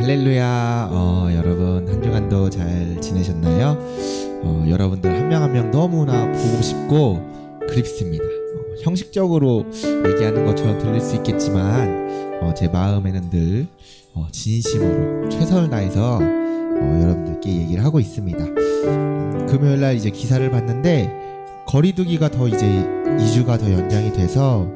할렐루야. 여러분 한 주간도 잘 지내셨나요? 여러분들 한 명 한 명 너무나 보고 싶고 그립습니다. 형식적으로 얘기하는 것처럼 들릴 수 있겠지만 제 마음에는 늘 진심으로 최선을 다해서 여러분들께 얘기를 하고 있습니다. 금요일날 이제 기사를 봤는데 거리두기가 더 이제 2주가 더 연장이 돼서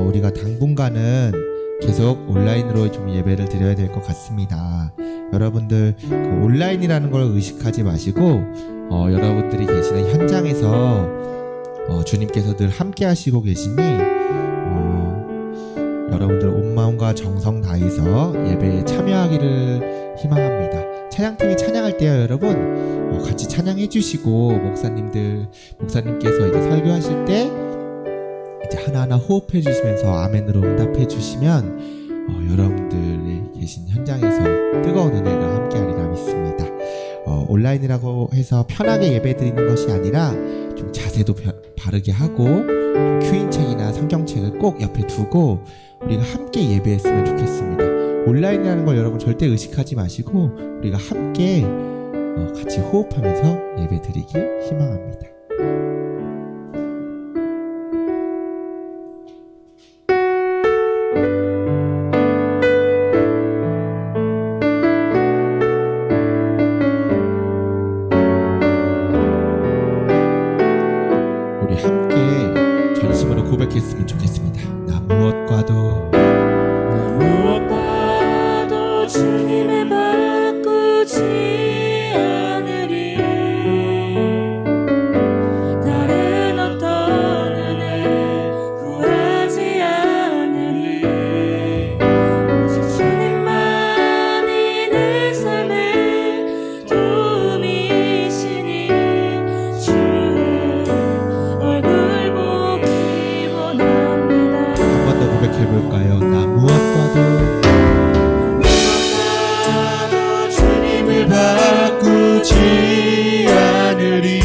우리가 당분간은 계속 온라인으로 좀 예배를 드려야 될 것 같습니다. 여러분들 그 온라인이라는 걸 의식하지 마시고 여러분들이 계시는 현장에서 주님께서 늘 함께 하시고 계시니 여러분들 온 마음과 정성 다해서 예배에 참여하기를 희망합니다. 찬양팀이 찬양할 때요, 여러분 같이 찬양해 주시고 목사님께서 이제 설교하실 때 이제 하나하나 호흡해 주시면서 아멘으로 응답해 주시면 여러분들이 계신 현장에서 뜨거운 은혜가 함께하리라 믿습니다. 온라인이라고 해서 편하게 예배 드리는 것이 아니라 좀 자세도 바르게 하고 큐인책이나 성경책을 꼭 옆에 두고 우리가 함께 예배했으면 좋겠습니다. 온라인이라는 걸 여러분 절대 의식하지 마시고 우리가 함께 같이 호흡하면서 예배 드리길 희망합니다. 우리 함께 전심으로 고백했으면 좋겠습니다. 나 무엇과도 주님을 바꾸지 않으리. 다른 어떤 은혜 구하지 않으리. 오직 주님만이 내 삶의 도움이시니 주의 얼굴 보기 원합니다. 한 번 더 고백해볼까요? 나 무엇과도 바꾸지 않으리.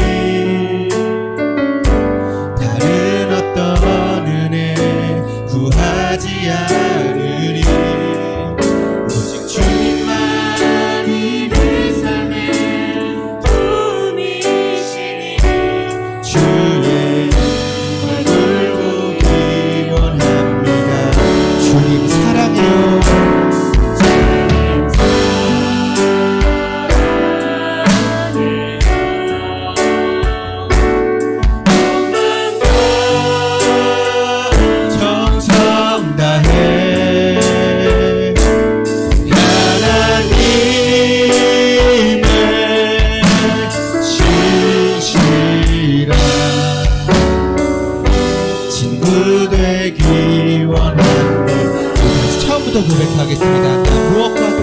다른 어떤 은혜 구하지 않으리. 오직 주님만이 내 삶의 도움이시니 주의 얼굴 보기 원합니다. 주님 사랑해요. 고백하겠습니다. 나 무엇과도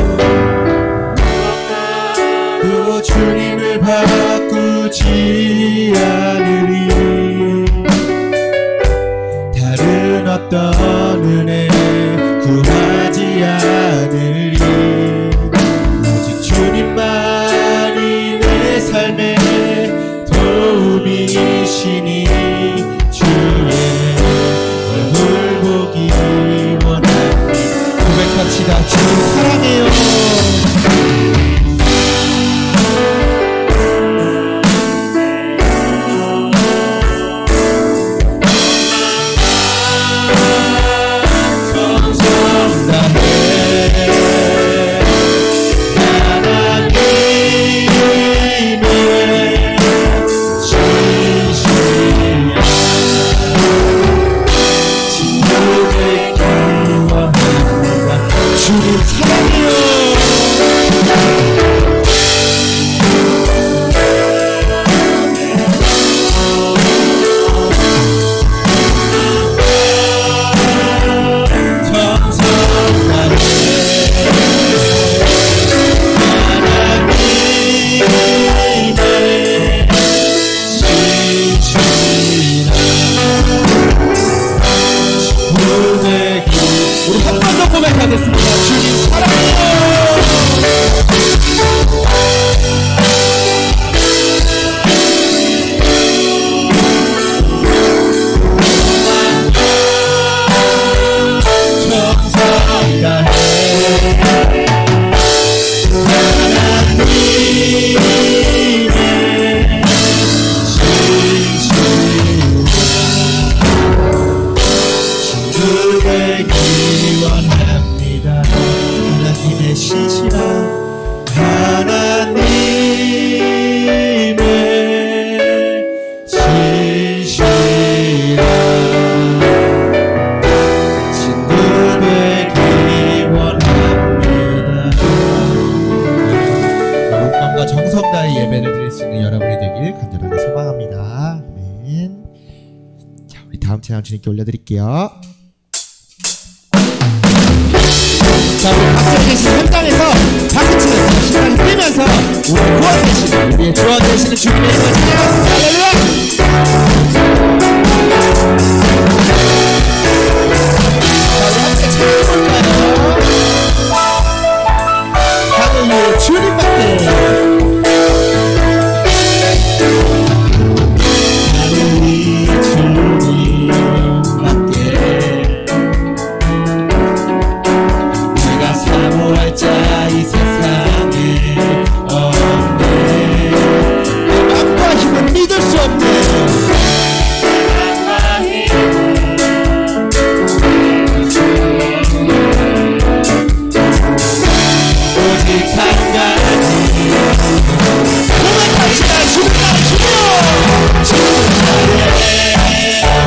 주님을 바꾸지 않으리. 다른 어떤 은혜 구하지 않으리. 오직 주님만이 내 삶의 도움이시니 주의 얼굴 보기 원합니다. 고백합시다. 주님 사랑해요. 정성 다해 하나님의 진실한 친구의 기원합니다. 주님 사랑해요. 우리 한 번 더 고백하겠습니다. 주님 사랑해요. 정성 다해 되기 원합니다. 하나님의 신실한 하나님의 신실한 친구 되기 원합니다. 마음과 정성 다해 예배를 드릴 수 있는 여러분이 되길 간절하게 소망합니다. 아멘. 자, 우리 다음 찬양 주님께 올려드릴게요. 자, 우리 밖에 계신 현장에서 박수치면서 신랑을 뛰면서 우리 구원 되시는 우리의 구원 되시는 주님의 이름을 찬양합니다. 할렐루야! 자, 우리 함께 찬양해볼까요? 하늘 위에 주님밖에 하늘 위에 주님밖에 내가 사모할 자 이 세상에 없네. 마음과 힘은 믿을 수 없네. 오직 한 가지 고백합시다. 주님 나의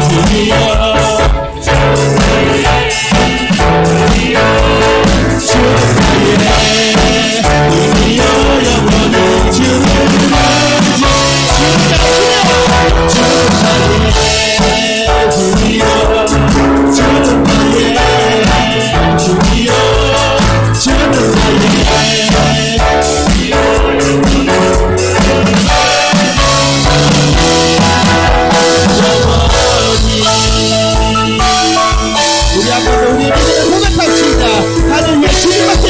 힘이여, 주님 나의 힘이여, 우리 앞에서 우리 믿음을 고백합시다. 하늘 위에 주님밖에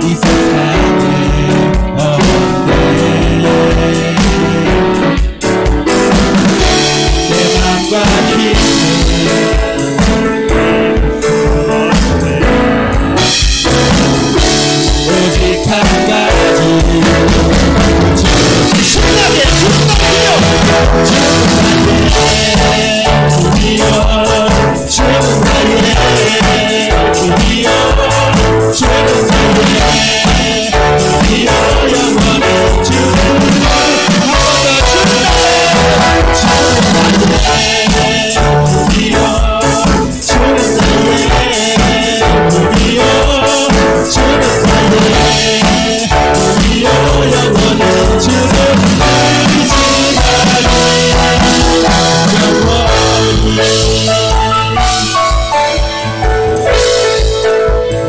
이 세상에 없네. 내 맘과 힘을 오직 한 가지 신나게 주님이여, 주님이여, 주님이여, 주님이여, 영원히 주님 한번더 주님이여,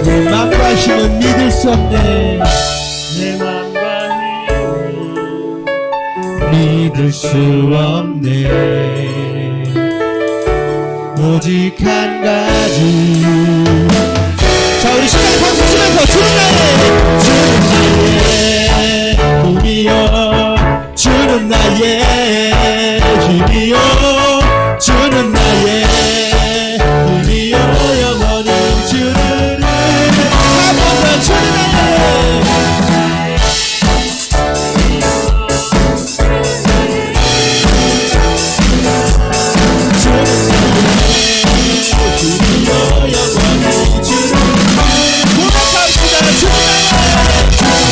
내 맘과 힘은 믿을 수 없네. 내 맘과 힘은 믿을 수 없네. 오직 한 가지. 자, 우리 시간에 박수 치면서 주는 나의 힘이여, 주는 나의 힘이여, 주는 나의 힘이여, 영원히 주는 한 번 더 주는 나의 주님이여, 영원히 주는 고백합시다. 주님 나의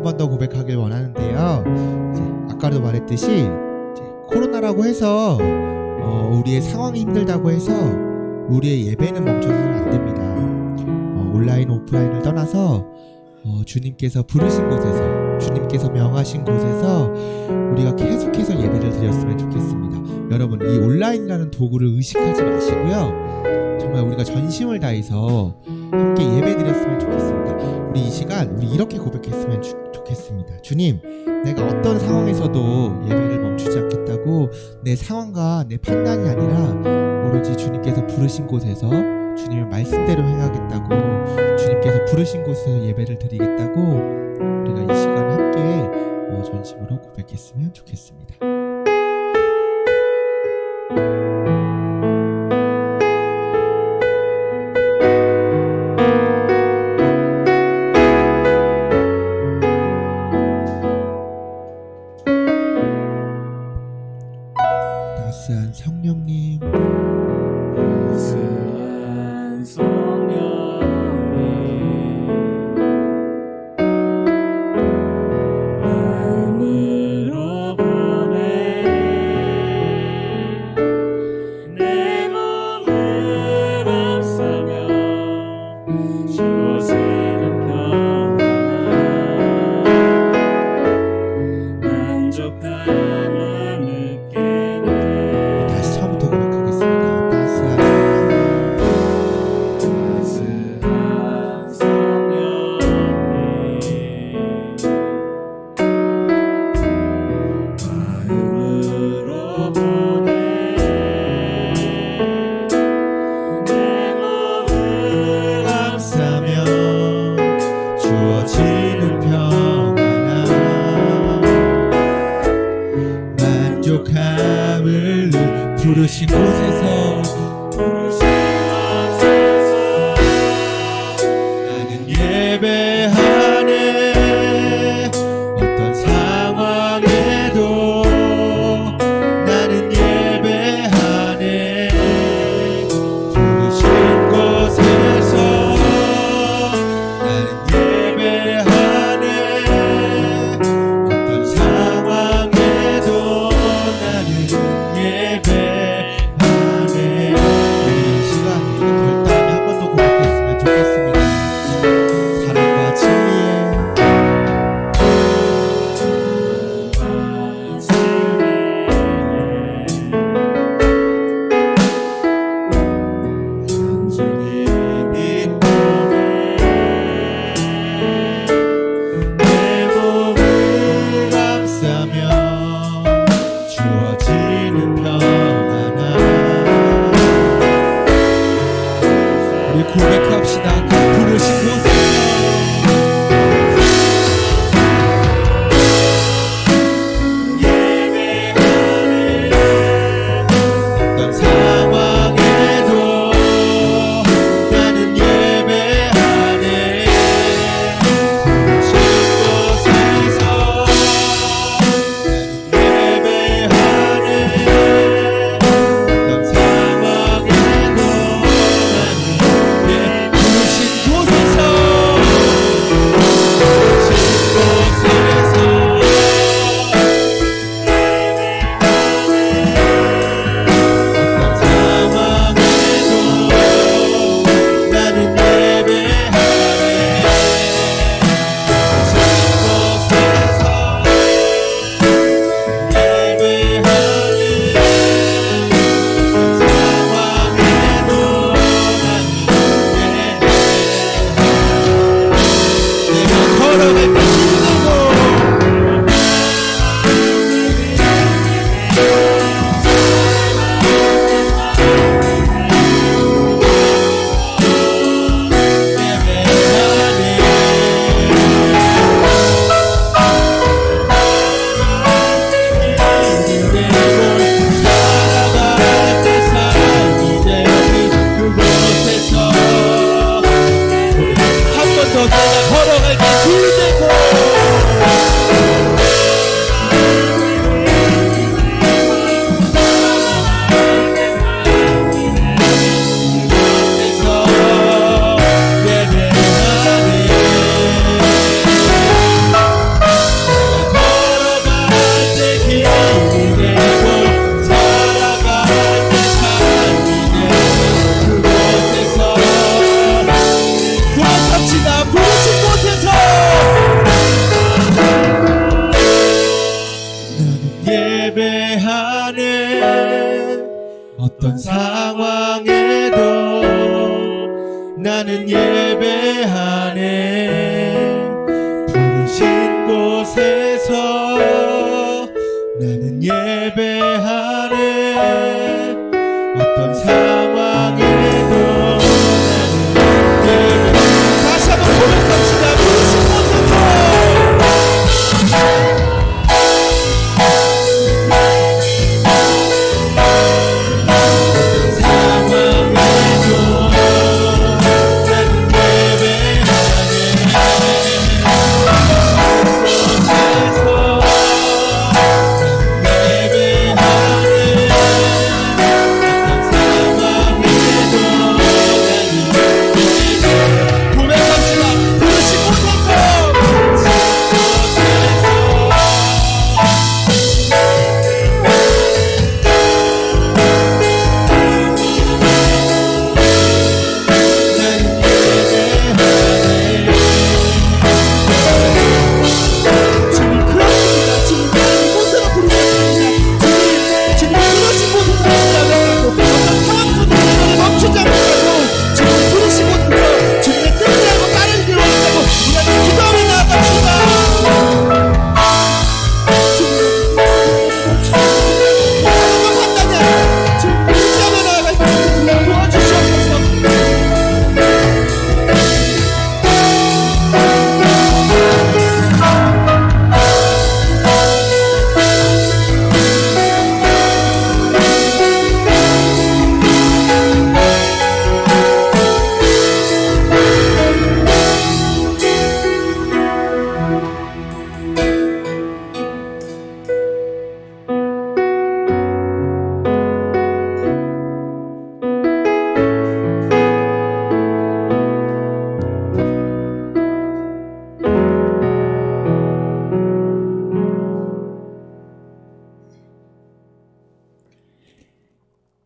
한 번 더 고백하길 원하는데요. 이제 아까도 말했듯이 이제 코로나라고 해서 우리의 상황이 힘들다고 해서 우리의 예배는 멈춰서는 안 됩니다. 온라인 오프라인을 떠나서 주님께서 부르신 곳에서, 주님께서 명하신 곳에서 우리가 계속해서 예배를 드렸으면 좋겠습니다. 여러분, 이 온라인이라는 도구를 의식하지 마시고요, 정말 우리가 전심을 다해서 함께 예배 드렸으면 좋겠습니다. 우리 이 시간 우리 이렇게 고백했으면 좋겠습니다. 주님, 내가 어떤 상황에서도 예배를 멈추지 않겠다고, 내 상황과 내 판단이 아니라 오로지 주님께서 부르신 곳에서 주님의 말씀대로 행하겠다고, 주님께서 부르신 곳에서 예배를 드리겠다고 우리가 이 시간 함께 전심으로 고백했으면 좋겠습니다. 따스한 성령님, 따스한 성령님, 마음으로 보내 내 몸을 감싸며 주어지는 평안함, 만족함을 느끼네. 다시 처음부터 고백하겠습니다. 따스한 성령님, 마음으로 보내 내 몸을 감싸며 주어지는 평안함, 만족함을 부르신 곳에서 나는 예배하네. 어떤 상황에도 나는 예배하네. 부르신 곳에서 나는 예배하네. 어떤 상황에도 나는 예배하네. 이 시간 우리가 결단하며 한 번 더 고백했으면 좋겠습니다. 사랑과 진리의 내 몸을 감싸며 주어지는 평안함. 우리 고백합시다. 부르신 곳에서 어떤 상황에도 나는 예배하네. 부르신 곳에서 나는 예배하네. 어떤 상황에도 나는 부르신 곳에서 상황에도 나는 예배하네. 부르신 곳에서 나는 예배하네. 어떤 상황에도 나는 예배. 다시 한번 고백합시다. 부르신 곳에서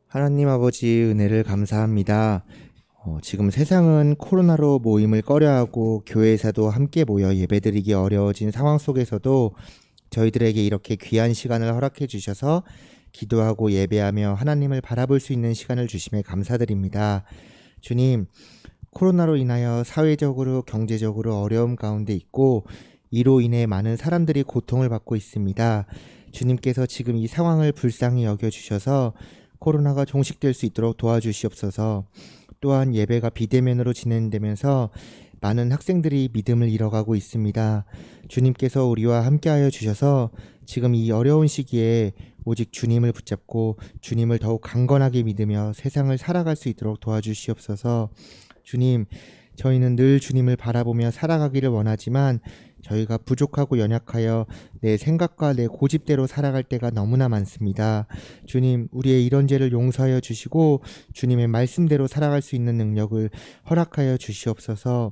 하나님 아버지 은혜를 감사합니다. 지금 세상은 코로나로 모임을 꺼려하고 교회에서도 함께 모여 예배드리기 어려워진 상황 속에서도 저희들에게 이렇게 귀한 시간을 허락해 주셔서 기도하고 예배하며 하나님을 바라볼 수 있는 시간을 주심에 감사드립니다. 주님, 코로나로 인하여 사회적으로 경제적으로 어려움 가운데 있고 이로 인해 많은 사람들이 고통을 받고 있습니다. 주님께서 지금 이 상황을 불쌍히 여겨주셔서 코로나가 종식될 수 있도록 도와주시옵소서. 또한 예배가 비대면으로 진행되면서 많은 학생들이 믿음을 잃어가고 있습니다. 주님께서 우리와 함께하여 주셔서 지금 이 어려운 시기에 오직 주님을 붙잡고 주님을 더욱 강건하게 믿으며 세상을 살아갈 수 있도록 도와주시옵소서. 주님, 저희는 늘 주님을 바라보며 살아가기를 원하지만 저희가 부족하고 연약하여 내 생각과 내 고집대로 살아갈 때가 너무나 많습니다. 주님, 우리의 이런 죄를 용서하여 주시고 주님의 말씀대로 살아갈 수 있는 능력을 허락하여 주시옵소서.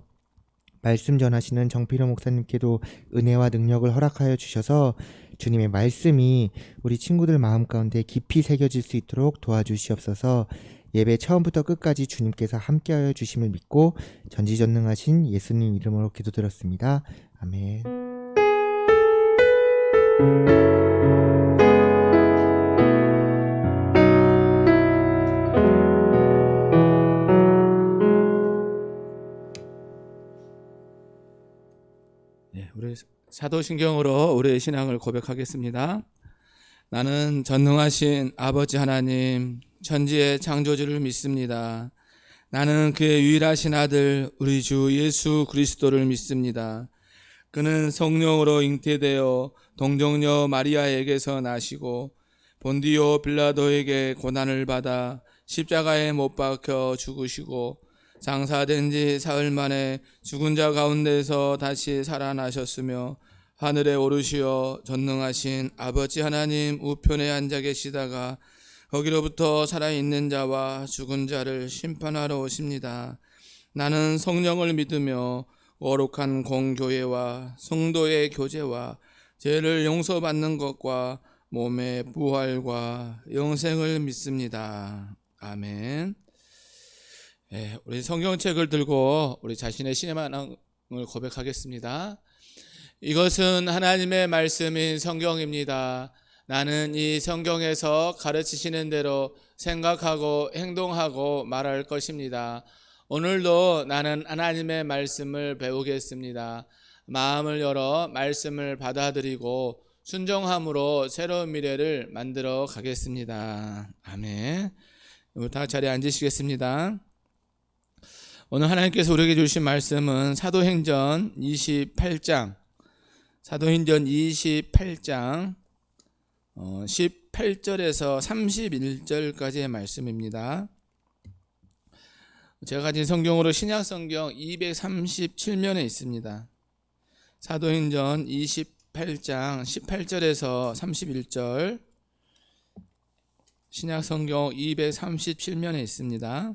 말씀 전하시는 정필호 목사님께도 은혜와 능력을 허락하여 주셔서 주님의 말씀이 우리 친구들 마음 가운데 깊이 새겨질 수 있도록 도와주시옵소서. 예배 처음부터 끝까지 주님께서 함께하여 주심을 믿고 전지전능하신 예수님 이름으로 기도드렸습니다. 아멘. 네, 우리 사도신경으로 우리의 신앙을 고백하겠습니다. 나는 전능하신 아버지 하나님, 천지의 창조주를 믿습니다. 나는 그의 유일하신 아들 우리 주 예수 그리스도를 믿습니다. 그는 성령으로 잉태되어 동정녀 마리아에게서 나시고 본디오 빌라도에게 고난을 받아 십자가에 못 박혀 죽으시고 장사된 지 사흘 만에 죽은 자 가운데서 다시 살아나셨으며 하늘에 오르시어 전능하신 아버지 하나님 우편에 앉아 계시다가 거기로부터 살아있는 자와 죽은 자를 심판하러 오십니다. 나는 성령을 믿으며 거룩한 공교회와 성도의 교제와 죄를 용서받는 것과 몸의 부활과 영생을 믿습니다. 아멘. 네, 우리 성경책을 들고 우리 자신의 신앙을 고백하겠습니다. 이것은 하나님의 말씀인 성경입니다. 나는 이 성경에서 가르치시는 대로 생각하고 행동하고 말할 것입니다. 오늘도 나는 하나님의 말씀을 배우겠습니다. 마음을 열어 말씀을 받아들이고 순종함으로 새로운 미래를 만들어 가겠습니다. 아멘. 우리 다 자리에 앉으시겠습니다. 오늘 하나님께서 우리에게 주신 말씀은 사도행전 28장 18절에서 31절까지의 말씀입니다. 제가 가진 성경으로 신약성경 237면에 있습니다. 사도행전 28장 18절에서 31절, 신약성경 237면에 있습니다.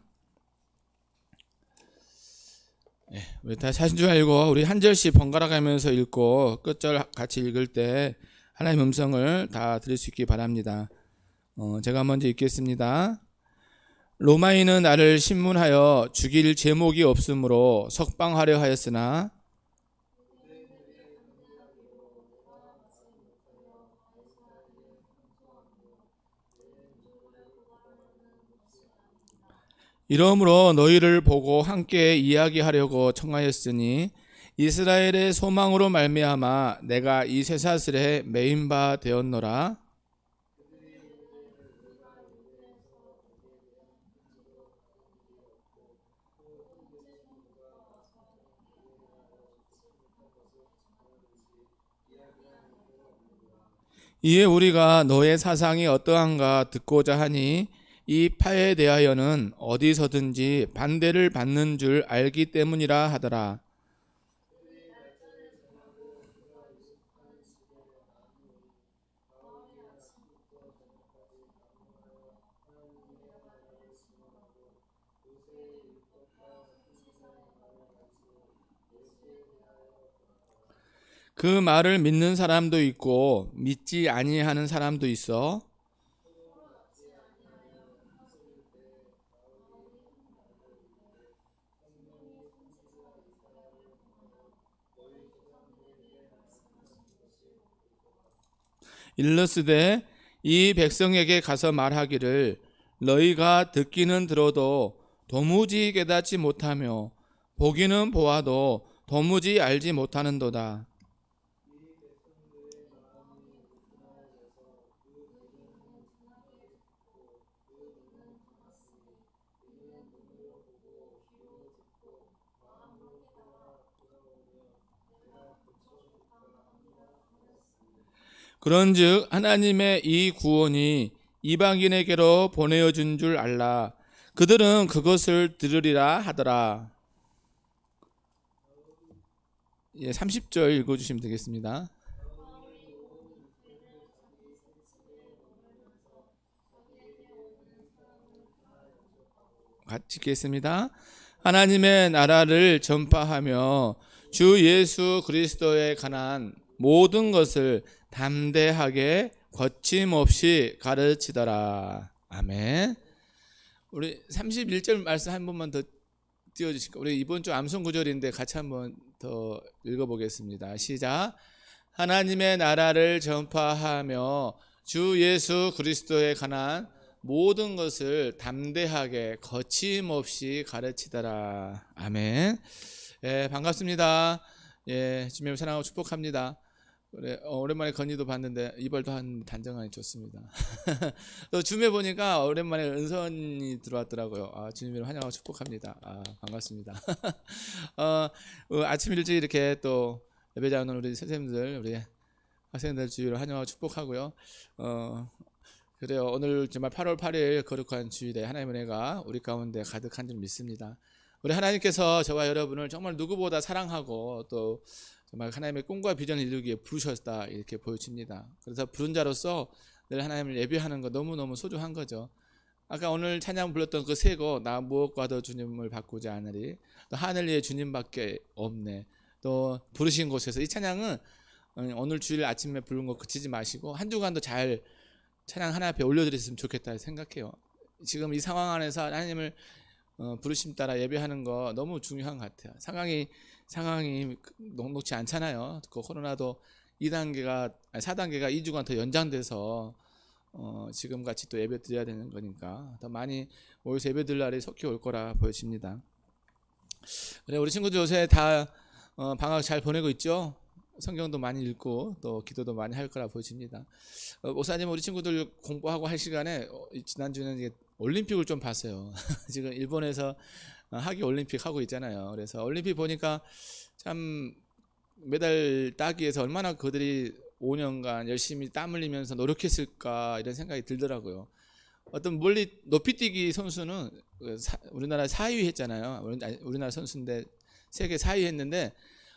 우리 다 사신 줄 알고 우리 한 절씩 번갈아 가면서 읽고 끝절 같이 읽을 때 하나님의 음성을 다 들을 수 있기 바랍니다. 제가 먼저 읽겠습니다. 로마인은 나를 신문하여 죽일 제목이 없으므로 석방하려 하였으나 이러므로 너희를 보고 함께 이야기하려고 청하였으니 이스라엘의 소망으로 말미암아 내가 이 쇠사슬에 매인 바 되었노라. 이에 우리가 너의 사상이 어떠한가 듣고자 하니 이 파에 대하여는 어디서든지 반대를 받는 줄 알기 때문이라 하더라. 그 말을 믿는 사람도 있고 믿지 아니하는 사람도 있어. 일러스되 이 백성에게 가서 말하기를 너희가 듣기는 들어도 도무지 깨닫지 못하며 보기는 보아도 도무지 알지 못하는도다. 그런즉 하나님의 이 구원이 이방인에게로 보내어 준 줄 알라. 그들은 그것을 들으리라 하더라. 30절 읽어주시면 되겠습니다. 같이 읽겠습니다. 하나님의 나라를 전파하며 주 예수 그리스도에 관한 모든 것을 담대하게 거침없이 가르치더라. 아멘. 우리 31절 말씀 한 번만 더 띄워주실까요? 우리 이번 주 암송 구절인데 같이 한번 더 읽어보겠습니다. 시작. 하나님의 나라를 전파하며 주 예수 그리스도에 관한 모든 것을 담대하게 거침없이 가르치더라. 아멘. 예, 반갑습니다. 예, 주님을 사랑하고 축복합니다. 오랜만에 건이도 봤는데 이발도 한 단정하니 좋습니다. 또 줌에 보니까 오랜만에 은선이 들어왔더라고요. 주님을 환영하고 축복합니다. 반갑습니다. 아침 일찍 이렇게 또 예배자 오는 우리 선생님들, 우리 학생들 주일을 환영하고 축복하고요. 그래요. 오늘 정말 8월 8일 거룩한 주일에 하나님의 은혜가 우리 가운데 가득한 줄 믿습니다. 우리 하나님께서 저와 여러분을 정말 누구보다 사랑하고 또 정말 하나님의 꿈과 비전을 이루기에 부르셨다 이렇게 보여집니다. 그래서 부른 자로서 늘 하나님을 예배하는 거 너무너무 소중한 거죠. 아까 오늘 찬양 불렀던 그 세 곡, 나 무엇과도 주님을 바꾸지 않으리, 또 하늘 위에 주님밖에 없네, 또 부르신 곳에서, 이 찬양은 오늘 주일 아침에 부른 거 그치지 마시고 한 주간도 잘 찬양 하나 앞에 올려드렸으면 좋겠다 생각해요. 지금 이 상황 안에서 하나님을 부르심 따라 예배하는 거 너무 중요한 것 같아요. 상황이 녹록지 않잖아요. 그 코로나도 2단계가 4단계가 2주간 더 연장돼서 지금 같이 또 예배 드려야 되는 거니까 더 많이 모여서 예배 드릴 날이 속히 올 거라 보여집니다. 그래, 우리 친구들 요새 다 방학 잘 보내고 있죠? 성경도 많이 읽고 또 기도도 많이 할 거라 보여집니다. 목사님, 우리 친구들 공부하고 할 시간에 지난주에는 이게 올림픽을 좀 봤어요. 지금 일본에서 하계 올림픽 하고 있잖아요. 그래서 올림픽 보니까 참 메달 따기 위해서 얼마나 그들이 5년간 열심히 땀 흘리면서 노력했을까 이런 생각이 들더라고요. 어떤 멀리 높이뛰기 선수는 우리나라 4위 했잖아요. 우리나라 선수인데 세계 4위 했는데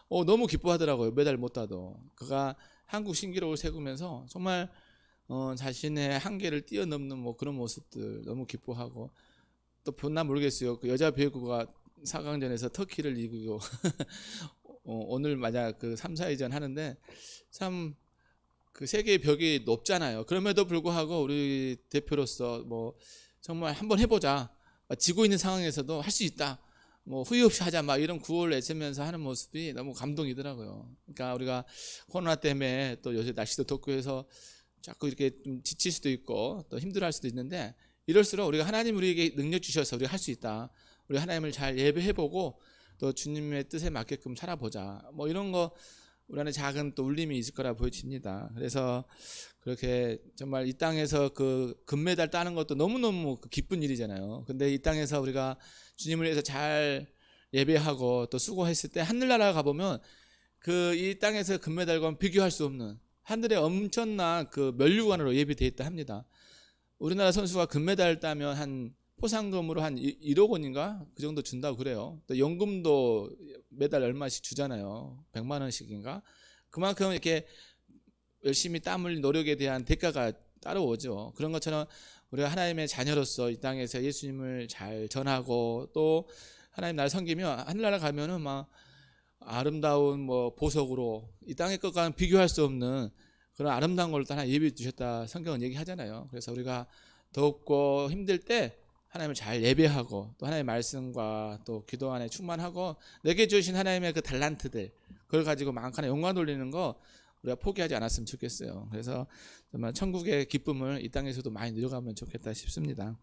너무 기뻐하더라고요. 메달 못 따도. 그가 한국 신기록을 세우면서 정말 자신의 한계를 뛰어넘는 뭐 그런 모습들 너무 기뻐하고, 또 봤나 모르겠어요. 그 여자 배구가 4강전에서 터키를 이기고 오늘 만약 그 3, 4위전 하는데 참 그 세계의 벽이 높잖아요. 그럼에도 불구하고 우리 대표로서 뭐 정말 한번 해보자, 지고 있는 상황에서도 할 수 있다, 뭐 후회 없이 하자, 막 이런 구호를 외치면서 하는 모습이 너무 감동이더라고요. 그러니까 우리가 코로나 때문에 또 요새 날씨도 덥고 해서 자꾸 이렇게 좀 지칠 수도 있고 또 힘들어할 수도 있는데, 이럴수록 우리가 하나님 우리에게 능력 주셔서 우리가 할 수 있다, 우리 하나님을 잘 예배해보고 또 주님의 뜻에 맞게끔 살아보자, 뭐 이런 거 우리 안에 작은 또 울림이 있을 거라 보여집니다. 그래서 그렇게 정말 이 땅에서 그 금메달 따는 것도 너무너무 기쁜 일이잖아요. 근데 이 땅에서 우리가 주님을 위해서 잘 예배하고 또 수고했을 때 하늘나라 가보면 그 이 땅에서 금메달과는 비교할 수 없는 하늘의 엄청난 그 면류관으로 예비되어 있다 합니다. 우리나라 선수가 금메달 따면 한 포상금으로 한 1억 원인가 그 정도 준다고 그래요. 또 연금도 매달 얼마씩 주잖아요. 100만 원씩인가. 그만큼 이렇게 열심히 땀 흘린 노력에 대한 대가가 따라오죠. 그런 것처럼 우리가 하나님의 자녀로서 이 땅에서 예수님을 잘 전하고 또 하나님 나를 섬기며 하늘나라 가면은 막 아름다운 뭐 보석으로 이 땅의 것과는 비교할 수 없는 그런 아름다운 걸 또 하나 예비해 주셨다 성경은 얘기하잖아요. 그래서 우리가 덥고 힘들 때 하나님을 잘 예배하고 또 하나님의 말씀과 또 기도 안에 충만하고 내게 주신 하나님의 그 달란트들 그걸 가지고 마음껏 영광 돌리는 거 우리가 포기하지 않았으면 좋겠어요. 그래서 정말 천국의 기쁨을 이 땅에서도 많이 누려가면 좋겠다 싶습니다.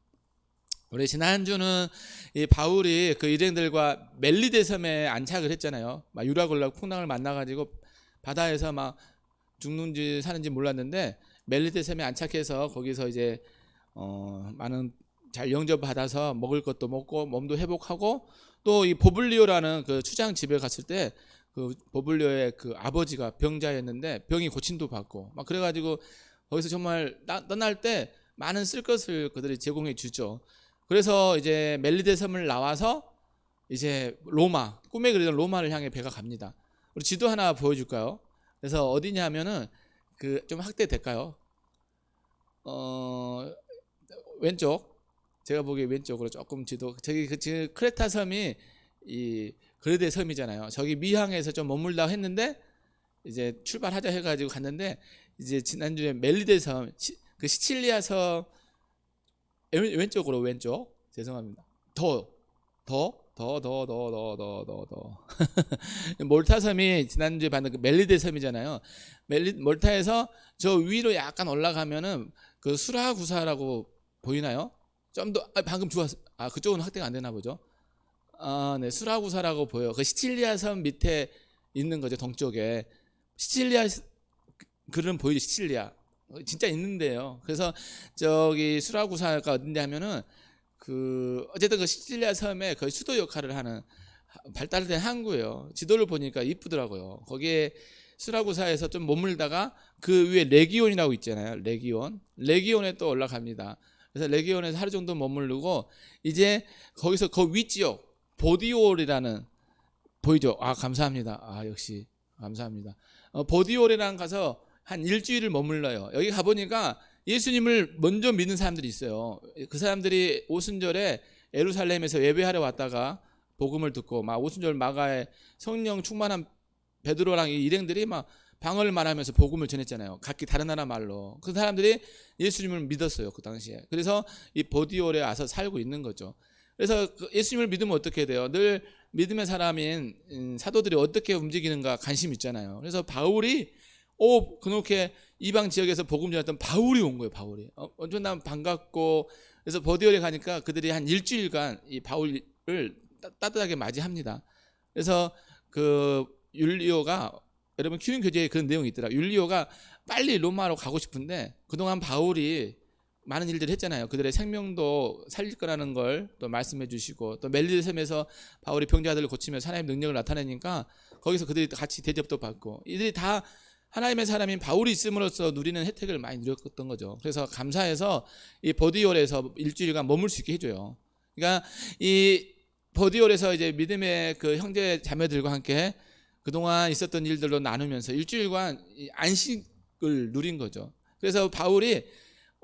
우리 지난주는 이 바울이 그 일행들과 멜리데 섬에 안착을 했잖아요. 막 유라굴라 풍랑을 만나가지고 바다에서 막 죽는지 사는지 몰랐는데 멜리데 섬에 안착해서 거기서 이제 많은 잘 영접받아서 먹을 것도 먹고 몸도 회복하고, 또 이 보블리오라는 그 추장 집에 갔을 때 그 보블리오의 그 아버지가 병자였는데 병이 고침도 받고 막 그래가지고 거기서 정말 떠날 때 많은 쓸 것을 그들이 제공해 주죠. 그래서 이제 멜리데 섬을 나와서 이제 로마, 꿈에 그리던 로마를 향해 배가 갑니다. 우리 지도 하나 보여줄까요? 그래서 어디냐면은 그 좀 확대될까요? 왼쪽, 제가 보기에 왼쪽으로 조금 지도, 저기 지금 크레타 섬이 이 그레데 섬이잖아요. 저기 미항에서 좀 머물다 했는데 이제 출발하자 해가지고 갔는데 이제 지난주에 멜리데 섬, 그 시칠리아 섬 왼쪽으로 왼쪽, 죄송합니다. 더 몰타 섬이 지난주에 봤는 그 멜리데 섬이잖아요. 몰타에서 저 위로 약간 올라가면은 그 수라구사라고 보이나요? 좀 더 방금 주웠 그쪽은 확대가 안 되나 보죠. 네, 수라구사라고 보여요. 그 시칠리아 섬 밑에 있는 거죠, 동쪽에. 시칠리아 글은 보이죠, 시칠리아. 진짜 있는데요. 그래서 저기 수라구사가 어딘데 하면은 그 어쨌든 그 시칠리아 섬의 거의 수도 역할을 하는 발달된 항구예요. 지도를 보니까 이쁘더라고요. 거기에 수라구사에서 좀 머물다가 그 위에 레기온이라고 있잖아요. 레기온에 또 올라갑니다. 그래서 레기온에서 하루 정도 머무르고 이제 거기서 그 윗지역 보디올이라는, 보이죠? 감사합니다. 역시 감사합니다. 보디올이라는 가서 한 일주일을 머물러요. 여기 가보니까 예수님을 먼저 믿는 사람들이 있어요. 그 사람들이 오순절에 예루살렘에서 예배하러 왔다가 복음을 듣고 막 오순절 마가에 성령 충만한 베드로랑 이 일행들이 막 방언을 말하면서 복음을 전했잖아요. 각기 다른 나라 말로. 그 사람들이 예수님을 믿었어요, 그 당시에. 그래서 이 보디올에 와서 살고 있는 거죠. 그래서 예수님을 믿으면 어떻게 돼요? 늘 믿음의 사람인 사도들이 어떻게 움직이는가 관심 있잖아요. 그래서 바울이 그렇게 이방 지역에서 복음 전했던 바울이 온 거예요. 바울이 엄청나 반갑고, 그래서 버디올에 가니까 그들이 한 일주일간 이 바울을 따뜻하게 맞이합니다. 그래서 그 율리오가, 여러분 키운 교재에 그런 내용이 있더라. 율리오가 빨리 로마로 가고 싶은데 그동안 바울이 많은 일들을 했잖아요. 그들의 생명도 살릴 거라는 걸 또 말씀해 주시고, 또 멜리셈에서 바울이 병자들을 고치면서 하나님의 능력을 나타내니까 거기서 그들이 같이 대접도 받고, 이들이 다 하나님의 사람인 바울이 있음으로써 누리는 혜택을 많이 누렸던 거죠. 그래서 감사해서 이 버디올에서 일주일간 머물 수 있게 해줘요. 그러니까 이 버디올에서 이제 믿음의 그 형제 자매들과 함께 그동안 있었던 일들로 나누면서 일주일간 안식을 누린 거죠. 그래서 바울이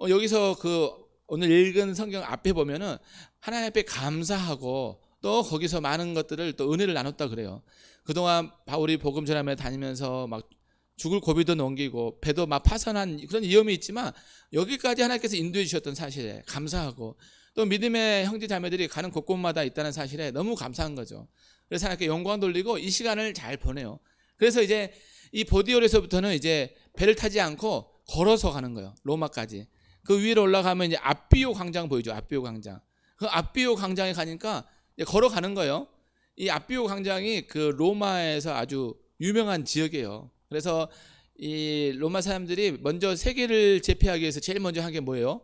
여기서 그 오늘 읽은 성경 앞에 보면은 하나님 앞에 감사하고, 또 거기서 많은 것들을 또 은혜를 나눴다 그래요. 그동안 바울이 복음 전하며 다니면서 막 죽을 고비도 넘기고 배도 막 파산한 그런 위험이 있지만 여기까지 하나님께서 인도해 주셨던 사실에 감사하고, 또 믿음의 형제 자매들이 가는 곳곳마다 있다는 사실에 너무 감사한 거죠. 그래서 하나님께 영광 돌리고 이 시간을 잘 보내요. 그래서 이제 이 보디올에서부터는 이제 배를 타지 않고 걸어서 가는 거예요. 로마까지. 그 위로 올라가면 이제 아비오 광장 보이죠. 아비오 광장. 그 아비오 광장에 가니까 이제 걸어가는 거예요. 이 아비오 광장이 그 로마에서 아주 유명한 지역이에요. 그래서 이 로마 사람들이 먼저 세계를 제패하기 위해서 제일 먼저 한 게 뭐예요?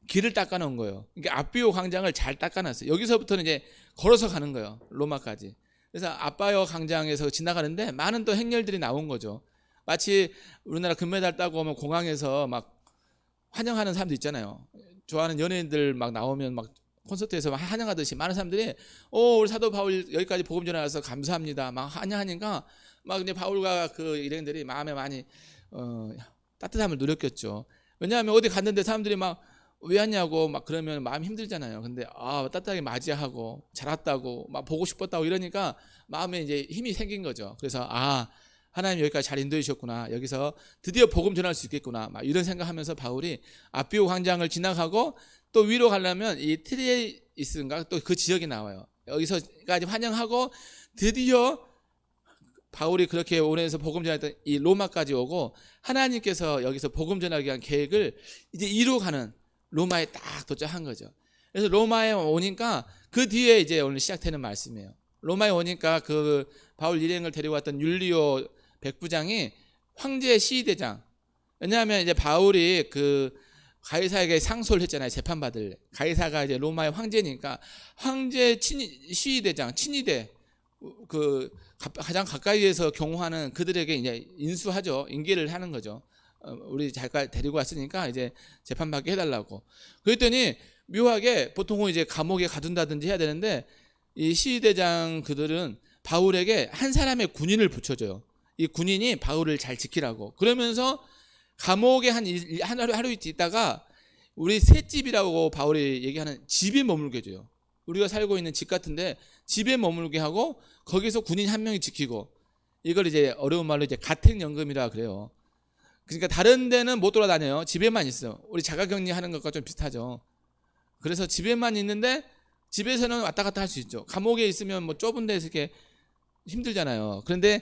길을 닦아놓은 거예요. 그러니까 아비오 광장을 잘 닦아놨어요. 여기서부터는 이제 걸어서 가는 거예요. 로마까지. 그래서 아바요 광장에서 지나가는데 많은 또 행렬들이 나온 거죠. 마치 우리나라 금메달 따고 오면 공항에서 막 환영하는 사람도 있잖아요. 좋아하는 연예인들 막 나오면 막 콘서트에서 막 환영하듯이 많은 사람들이 우리 사도 바울 여기까지 복음 전해와서 감사합니다 막 환영하니까 막 이제 바울과 그 일행들이 마음에 많이 따뜻함을 누렸겠죠. 왜냐하면 어디 갔는데 사람들이 막 왜 왔냐고 막 그러면 마음 힘들잖아요. 근데 따뜻하게 맞이하고 잘 왔다고 막 보고 싶었다고 이러니까 마음에 이제 힘이 생긴 거죠. 그래서 하나님 여기까지 잘 인도해 주셨구나. 여기서 드디어 복음 전할 수 있겠구나. 막 이런 생각하면서 바울이 아비오 광장을 지나가고 또 위로 가려면 이 트레이스인가 또 그 지역이 나와요. 여기서까지 환영하고 드디어 바울이 그렇게 오래해서 복음 전했던 이 로마까지 오고, 하나님께서 여기서 복음 전하기 위한 계획을 이제 이루어가는 로마에 딱 도착한 거죠. 그래서 로마에 오니까 그 뒤에 이제 오늘 시작되는 말씀이에요. 로마에 오니까 그 바울 일행을 데리고 왔던 율리오 백부장이 황제 시위대장. 왜냐하면 이제 바울이 그 가이사에게 상소를 했잖아요. 재판받을. 가이사가 이제 로마의 황제니까 황제 시위대장, 친위대, 그 가장 가까이에서 경호하는 그들에게 이제 인수하죠. 인계를 하는 거죠. 우리 잠깐 데리고 왔으니까 이제 재판받게 해달라고. 그랬더니 묘하게 보통은 이제 감옥에 가둔다든지 해야 되는데 이 시위대장 그들은 바울에게 한 사람의 군인을 붙여줘요. 이 군인이 바울을 잘 지키라고. 그러면서 감옥에 하루 이틀 있다가 우리 셋집이라고 바울이 얘기하는 집에 머물게 해줘요. 우리가 살고 있는 집 같은데 집에 머물게 하고 거기서 군인 한 명이 지키고, 이걸 이제 어려운 말로 이제 가택연금이라 그래요. 그러니까 다른 데는 못 돌아다녀요. 집에만 있어. 우리 자가격리 하는 것과 좀 비슷하죠. 그래서 집에만 있는데 집에서는 왔다 갔다 할 수 있죠. 감옥에 있으면 뭐 좁은 데서 이렇게 힘들잖아요. 그런데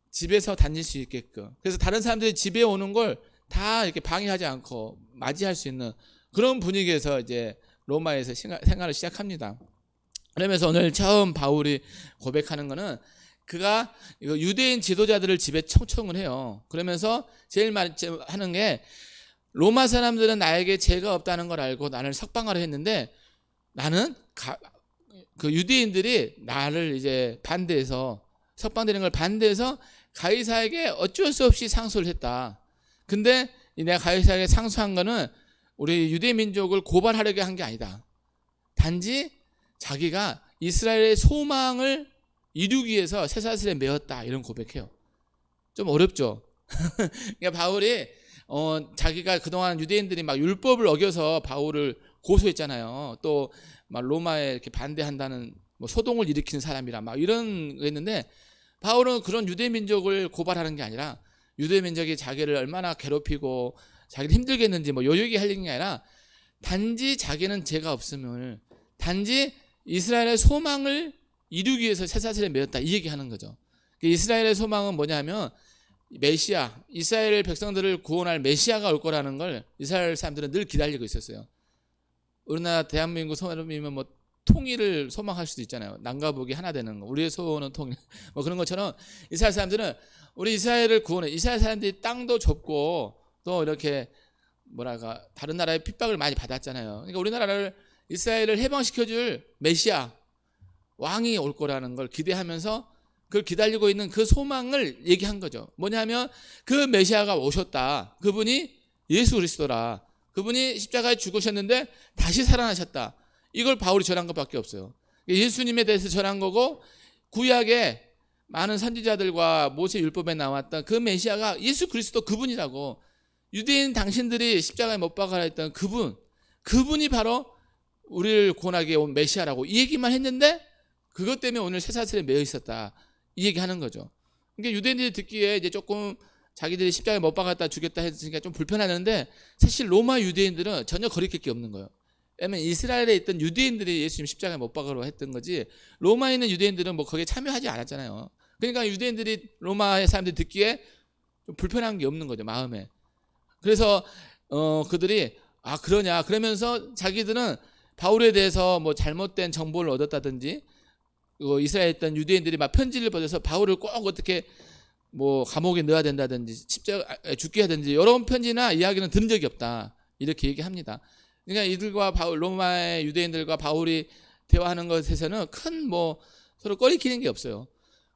집에서 다닐 수 있게끔. 그래서 다른 사람들이 집에 오는 걸 다 이렇게 방해하지 않고 맞이할 수 있는 그런 분위기에서 이제 로마에서 생활을 시작합니다. 그러면서 오늘 처음 바울이 고백하는 거는 그가 유대인 지도자들을 집에 청청을 해요. 그러면서 제일 하는 게, 로마 사람들은 나에게 죄가 없다는 걸 알고 나를 석방하려 했는데 나는 그 유대인들이 나를 이제 반대해서, 석방되는 걸 반대해서 가이사에게 어쩔 수 없이 상소를 했다. 근데 내가 가이사에게 상소한 거는 우리 유대 민족을 고발하려고 한 게 아니다. 단지 자기가 이스라엘의 소망을 이루기 위해서 쇠사슬에 매었다. 이런 고백해요. 좀 어렵죠. 그러니까 바울이 자기가 그동안 유대인들이 막 율법을 어겨서 바울을 고소했잖아요. 또 막 로마에 이렇게 반대한다는 뭐 소동을 일으키는 사람이라 막 이런 거 했는데, 바울은 그런 유대 민족을 고발하는 게 아니라 유대 민족이 자기를 얼마나 괴롭히고 자기를 힘들게 했는지 뭐 요 얘기 하려는 게 아니라 단지 자기는 죄가 없음을, 단지 이스라엘의 소망을 이루기 위해서 쇠사슬에 매었다. 이 얘기하는 거죠. 이스라엘의 소망은 뭐냐 하면 메시아, 이스라엘 백성들을 구원할 메시아가 올 거라는 걸 이스라엘 사람들은 늘 기다리고 있었어요. 우리나라 대한민국 소원이면 뭐 통일을 소망할 수도 있잖아요. 남과 북이 하나 되는 거. 우리의 소원은 통일. 뭐 그런 것처럼 이스라엘 사람들은 우리 이스라엘을 구원해. 이스라엘 사람들이 땅도 좁고 또 이렇게 뭐랄까 다른 나라의 핍박을 많이 받았잖아요. 그러니까 우리나라를 이스라엘을 해방시켜줄 메시아 왕이 올 거라는 걸 기대하면서 그걸 기다리고 있는 그 소망을 얘기한 거죠. 뭐냐면 그 메시아가 오셨다. 그분이 예수 그리스도라. 그분이 십자가에 죽으셨는데 다시 살아나셨다. 이걸 바울이 전한 것밖에 없어요. 예수님에 대해서 전한 거고 구약에 많은 선지자들과 모세 율법에 나왔던 그 메시아가 예수 그리스도 그분이라고. 유대인 당신들이 십자가에 못 박아라 했던 그분이 바로 우리를 구원하게 온 메시아라고 이 얘기만 했는데 그것 때문에 오늘 쇠사슬에 매여 있었다. 이 얘기하는 거죠. 그러니까 유대인들이 듣기에 이제 조금 자기들이 십자가에 못 박았다 죽였다 했으니까 좀 불편하는데 사실 로마 유대인들은 전혀 거리낄 게 없는 거예요. 왜냐면 이스라엘에 있던 유대인들이 예수님 십자가에 못 박으러 했던 거지 로마에 있는 유대인들은 뭐 거기에 참여하지 않았잖아요. 그러니까 유대인들이 로마의 사람들이 듣기에 좀 불편한 게 없는 거죠, 마음에. 그래서 그들이 그러냐 그러면서 자기들은 바울에 대해서 뭐 잘못된 정보를 얻었다든지 이스라엘에 있던 유대인들이 막 편지를 보내서 바울을 꼭 어떻게 뭐 감옥에 넣어야 된다든지 십자가에 죽게 하든지 이런 편지나 이야기는 들은 적이 없다 이렇게 얘기합니다. 그러니까 이들과 로마의 유대인들과 바울이 대화하는 것에서는 큰 뭐 서로 꺼리키는 게 없어요.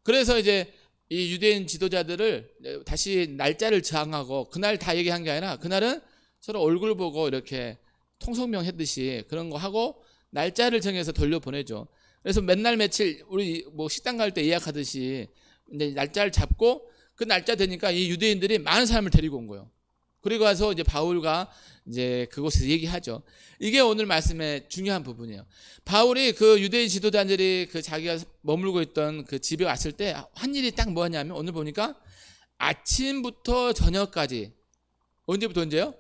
그래서 이제 이 유대인 지도자들을 다시 날짜를 정하고 그날 다 얘기한 게 아니라 그날은 서로 얼굴 보고 이렇게 통성명 했듯이 그런 거 하고 날짜를 정해서 돌려보내죠. 그래서 맨날 며칠 우리 뭐 식당 갈 때 예약하듯이 이제 날짜를 잡고 그 날짜 되니까 이 유대인들이 많은 사람을 데리고 온 거예요. 그리고 와서 이제 바울과 이제 그곳에서 얘기하죠. 이게 오늘 말씀의 중요한 부분이에요. 바울이 그 유대인 지도자들이 그 자기가 머물고 있던 그 집에 왔을 때 한 일이 딱 뭐냐면 오늘 보니까 아침부터 저녁까지 언제부터 언제요?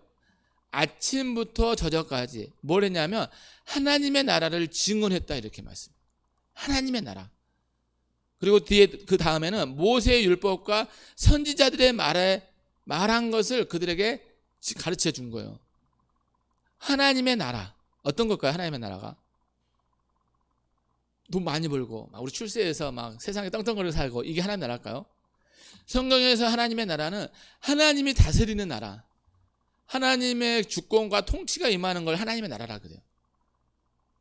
아침부터 저녁까지 뭘 했냐면 하나님의 나라를 증언했다 이렇게 말씀. 하나님의 나라. 그리고 뒤에 그 다음에는 모세의 율법과 선지자들의 말한 것을 그들에게 가르쳐 준 거예요. 하나님의 나라. 어떤 걸까요? 하나님의 나라가 돈 많이 벌고 막 우리 출세해서 막 세상에 떵떵거리고 살고 이게 하나님의 나라일까요? 성경에서 하나님의 나라는 하나님이 다스리는 나라, 하나님의 주권과 통치가 임하는 걸 하나님의 나라라 그래요.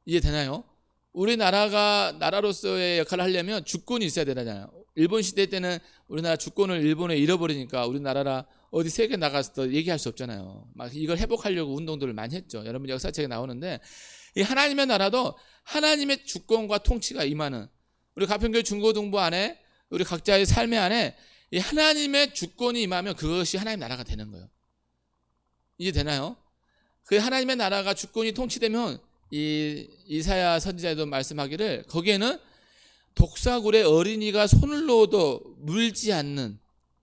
이해되나요? 우리나라가 나라로서의 역할을 하려면 주권이 있어야 되잖아요. 일본 시대 때는 우리나라 주권을 일본에 잃어버리니까 우리나라라 어디 세계 나가서 얘기할 수 없잖아요. 막 이걸 회복하려고 운동들을 많이 했죠. 여러분 역사책에 나오는데 이 하나님의 나라도 하나님의 주권과 통치가 임하는 우리 가평교회 중고등부 안에 우리 각자의 삶의 안에 이 하나님의 주권이 임하면 그것이 하나님의 나라가 되는 거예요. 이해되나요? 그 하나님의 나라가 주권이 통치되면 이 이사야 선지자에도 말씀하기를 거기에는 독사굴에 어린이가 손을 놓아도 물지 않는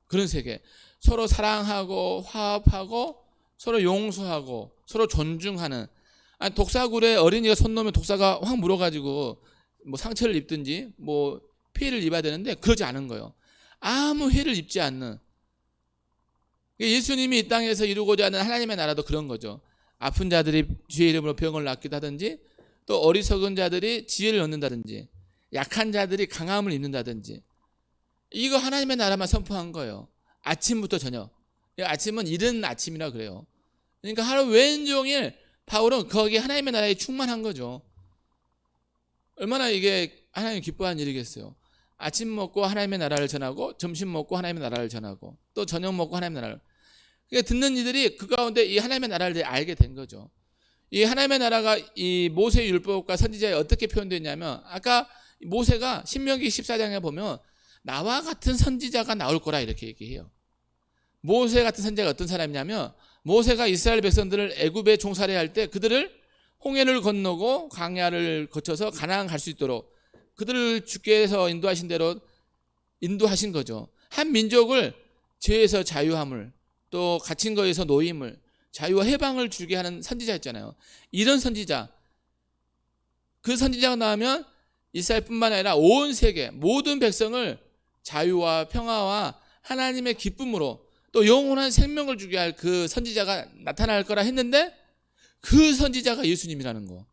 그런 세계. 서로 사랑하고 화합하고 서로 용서하고 서로 존중하는. 아니 독사굴에 어린이가 손 놓으면 독사가 확 물어가지고 뭐 상처를 입든지 뭐 피해를 입어야 되는데 그러지 않은 거예요. 아무 해를 입지 않는. 예수님이 이 땅에서 이루고자 하는 하나님의 나라도 그런 거죠. 아픈 자들이 주의 이름으로 병을 낫기도 하든지 또 어리석은 자들이 지혜를 얻는다든지 약한 자들이 강함을 입는다든지 이거 하나님의 나라만 선포한 거예요. 아침부터 저녁. 아침은 이른 아침이라 그래요. 그러니까 하루 왼종일 바울은 거기에 하나님의 나라에 충만한 거죠. 얼마나 이게 하나님 기뻐하는 일이겠어요. 아침 먹고 하나님의 나라를 전하고 점심 먹고 하나님의 나라를 전하고 또 저녁 먹고 하나님의 나라를. 그러니까 듣는 이들이 그 가운데 이 하나님의 나라를 알게 된 거죠. 이 하나님의 나라가 이 모세 율법과 선지자에 어떻게 표현되냐면 아까 모세가 신명기 14장에 보면 나와 같은 선지자가 나올 거라 이렇게 얘기해요. 모세 같은 선지자가 어떤 사람이냐면 모세가 이스라엘 백성들을 애굽에 종살이 할 때 그들을 홍해를 건너고 광야를 거쳐서 가나안 갈 수 있도록 그들을 주께서 인도하신 대로 인도하신 거죠. 한 민족을 죄에서 자유함을 또 갇힌 거에서 노임을 자유와 해방을 주게 하는 선지자였잖아요. 이런 선지자 그 선지자가 나오면 이스라엘뿐만 아니라 온 세계 모든 백성을 자유와 평화와 하나님의 기쁨으로 또 영원한 생명을 주게 할 그 선지자가 나타날 거라 했는데 그 선지자가 예수님이라는 거.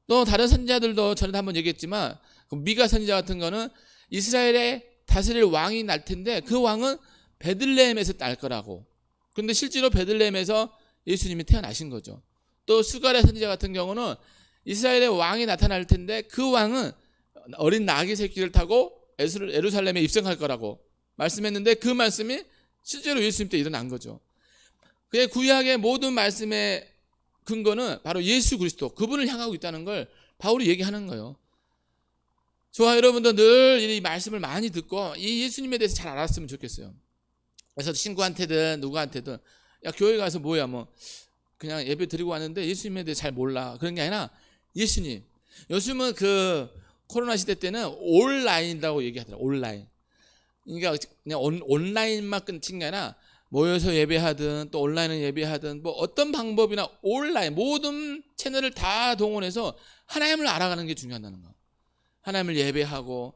또 다른 선지자들도 전에 한번 얘기했지만 미가 선지자 같은 거는 이스라엘의 다스릴 왕이 날 텐데 그 왕은 베들레헴에서 날 거라고. 그런데 실제로 베들레헴에서 예수님이 태어나신 거죠. 또 수가랴 선지자 같은 경우는 이스라엘의 왕이 나타날 텐데 그 왕은 어린 나귀 새끼를 타고 예루살렘에 입성할 거라고 말씀했는데 그 말씀이 실제로 예수님 때 일어난 거죠. 그의 구약의 모든 말씀의 근거는 바로 예수 그리스도, 그분을 향하고 있다는 걸 바울이 얘기하는 거예요. 저와 여러분도 늘 이 말씀을 많이 듣고 이 예수님에 대해서 잘 알았으면 좋겠어요. 그래서 친구한테든 누구한테든 야 교회 가서 뭐야 뭐 그냥 예배 드리고 왔는데 예수님에 대해 잘 몰라, 그런 게 아니라 예수님. 요즘은 그 코로나 시대 때는 온라인이라고 얘기하더라고요. 온라인. 그러니까 그냥 온라인만 끝인 게 아니라 모여서 예배하든 또 온라인을 예배하든 뭐 어떤 방법이나 온라인 모든 채널을 다 동원해서 하나님을 알아가는 게 중요하다는 거. 하나님을 예배하고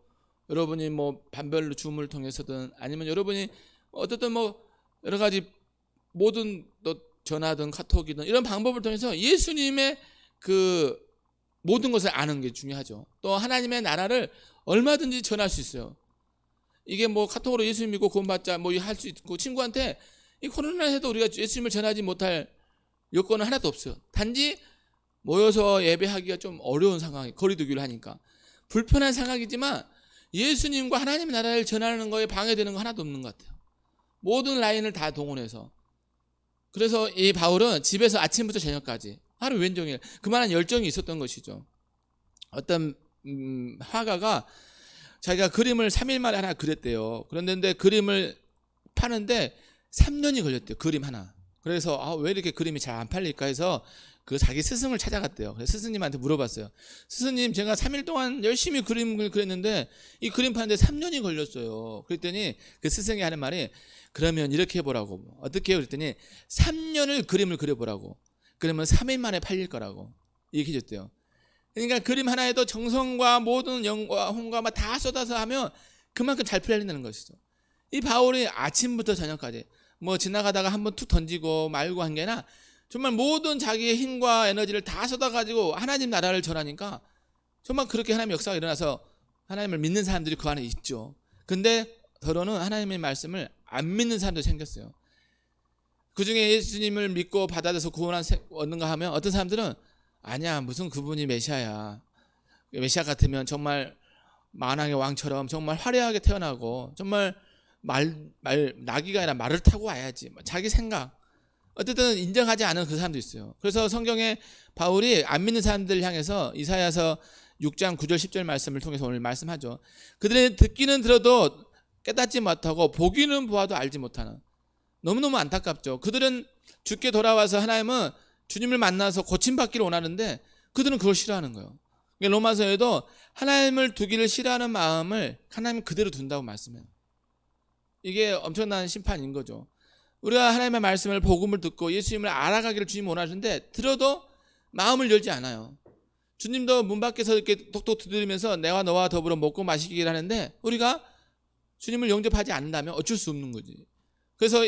여러분이 뭐 반별로 줌을 통해서든 아니면 여러분이 어쨌든 뭐 여러 가지 모든 또 전화든 카톡이든 이런 방법을 통해서 예수님의 그 모든 것을 아는 게 중요하죠. 또 하나님의 나라를 얼마든지 전할 수 있어요. 이게 뭐 카톡으로 예수님 믿고 구원받자 뭐 할 수 있고 친구한테 이 코로나 해도 우리가 예수님을 전하지 못할 여건은 하나도 없어요. 단지 모여서 예배하기가 좀 어려운 상황이 거리두기를 하니까 불편한 상황이지만 예수님과 하나님의 나라를 전하는 거에 방해되는 거 하나도 없는 것 같아요. 모든 라인을 다 동원해서. 그래서 이 바울은 집에서 아침부터 저녁까지 하루 왼종일 그만한 열정이 있었던 것이죠. 어떤 화가가 자기가 그림을 3일 만에 하나 그렸대요. 그런데 그림을 파는데 3년이 걸렸대요. 그림 하나. 그래서 왜 이렇게 그림이 잘 안 팔릴까 해서 그 자기 스승을 찾아갔대요. 그래서 스승님한테 물어봤어요. 스승님, 제가 3일 동안 열심히 그림을 그렸는데 이 그림 파는데 3년이 걸렸어요. 그랬더니 그 스승이 하는 말이 그러면 이렇게 해보라고. 어떻게 해요? 그랬더니 3년을 그림을 그려보라고. 그러면 3일 만에 팔릴 거라고 얘기해 줬대요. 그러니까 그림 하나에도 정성과 모든 영과 혼과 다 쏟아서 하면 그만큼 잘 팔린다는 것이죠. 이 바울이 아침부터 저녁까지 뭐 지나가다가 한번 툭 던지고 말고 한 게 아니라 정말 모든 자기의 힘과 에너지를 다 쏟아가지고 하나님 나라를 전하니까 정말 그렇게 하나님의 역사가 일어나서 하나님을 믿는 사람들이 그 안에 있죠. 근데 더러는 하나님의 말씀을 안 믿는 사람도 생겼어요. 그중에 예수님을 믿고 받아들여서 구원 얻는가 하면 어떤 사람들은 아니야, 무슨 그분이 메시아야. 메시아 같으면 정말 만왕의 왕처럼 정말 화려하게 태어나고 정말 나귀가 아니라 말을 타고 와야지. 자기 생각. 어쨌든 인정하지 않은 그 사람도 있어요. 그래서 성경에 바울이 안 믿는 사람들 향해서 이사야서 6장 9절 10절 말씀을 통해서 오늘 말씀하죠. 그들은 듣기는 들어도 깨닫지 못하고 보기는 보아도 알지 못하는. 너무너무 안타깝죠. 그들은 주께 돌아와서 하나님은 주님을 만나서 고침받기를 원하는데 그들은 그걸 싫어하는 거예요. 로마서에도 하나님을 두기를 싫어하는 마음을 하나님 그대로 둔다고 말씀해요. 이게 엄청난 심판인 거죠. 우리가 하나님의 말씀을 복음을 듣고 예수님을 알아가기를 주님 원하시는데 들어도 마음을 열지 않아요. 주님도 문 밖에서 이렇게 톡톡 두드리면서 내와 너와 더불어 먹고 마시기를 하는데 우리가 주님을 영접하지 않는다면 어쩔 수 없는 거지. 그래서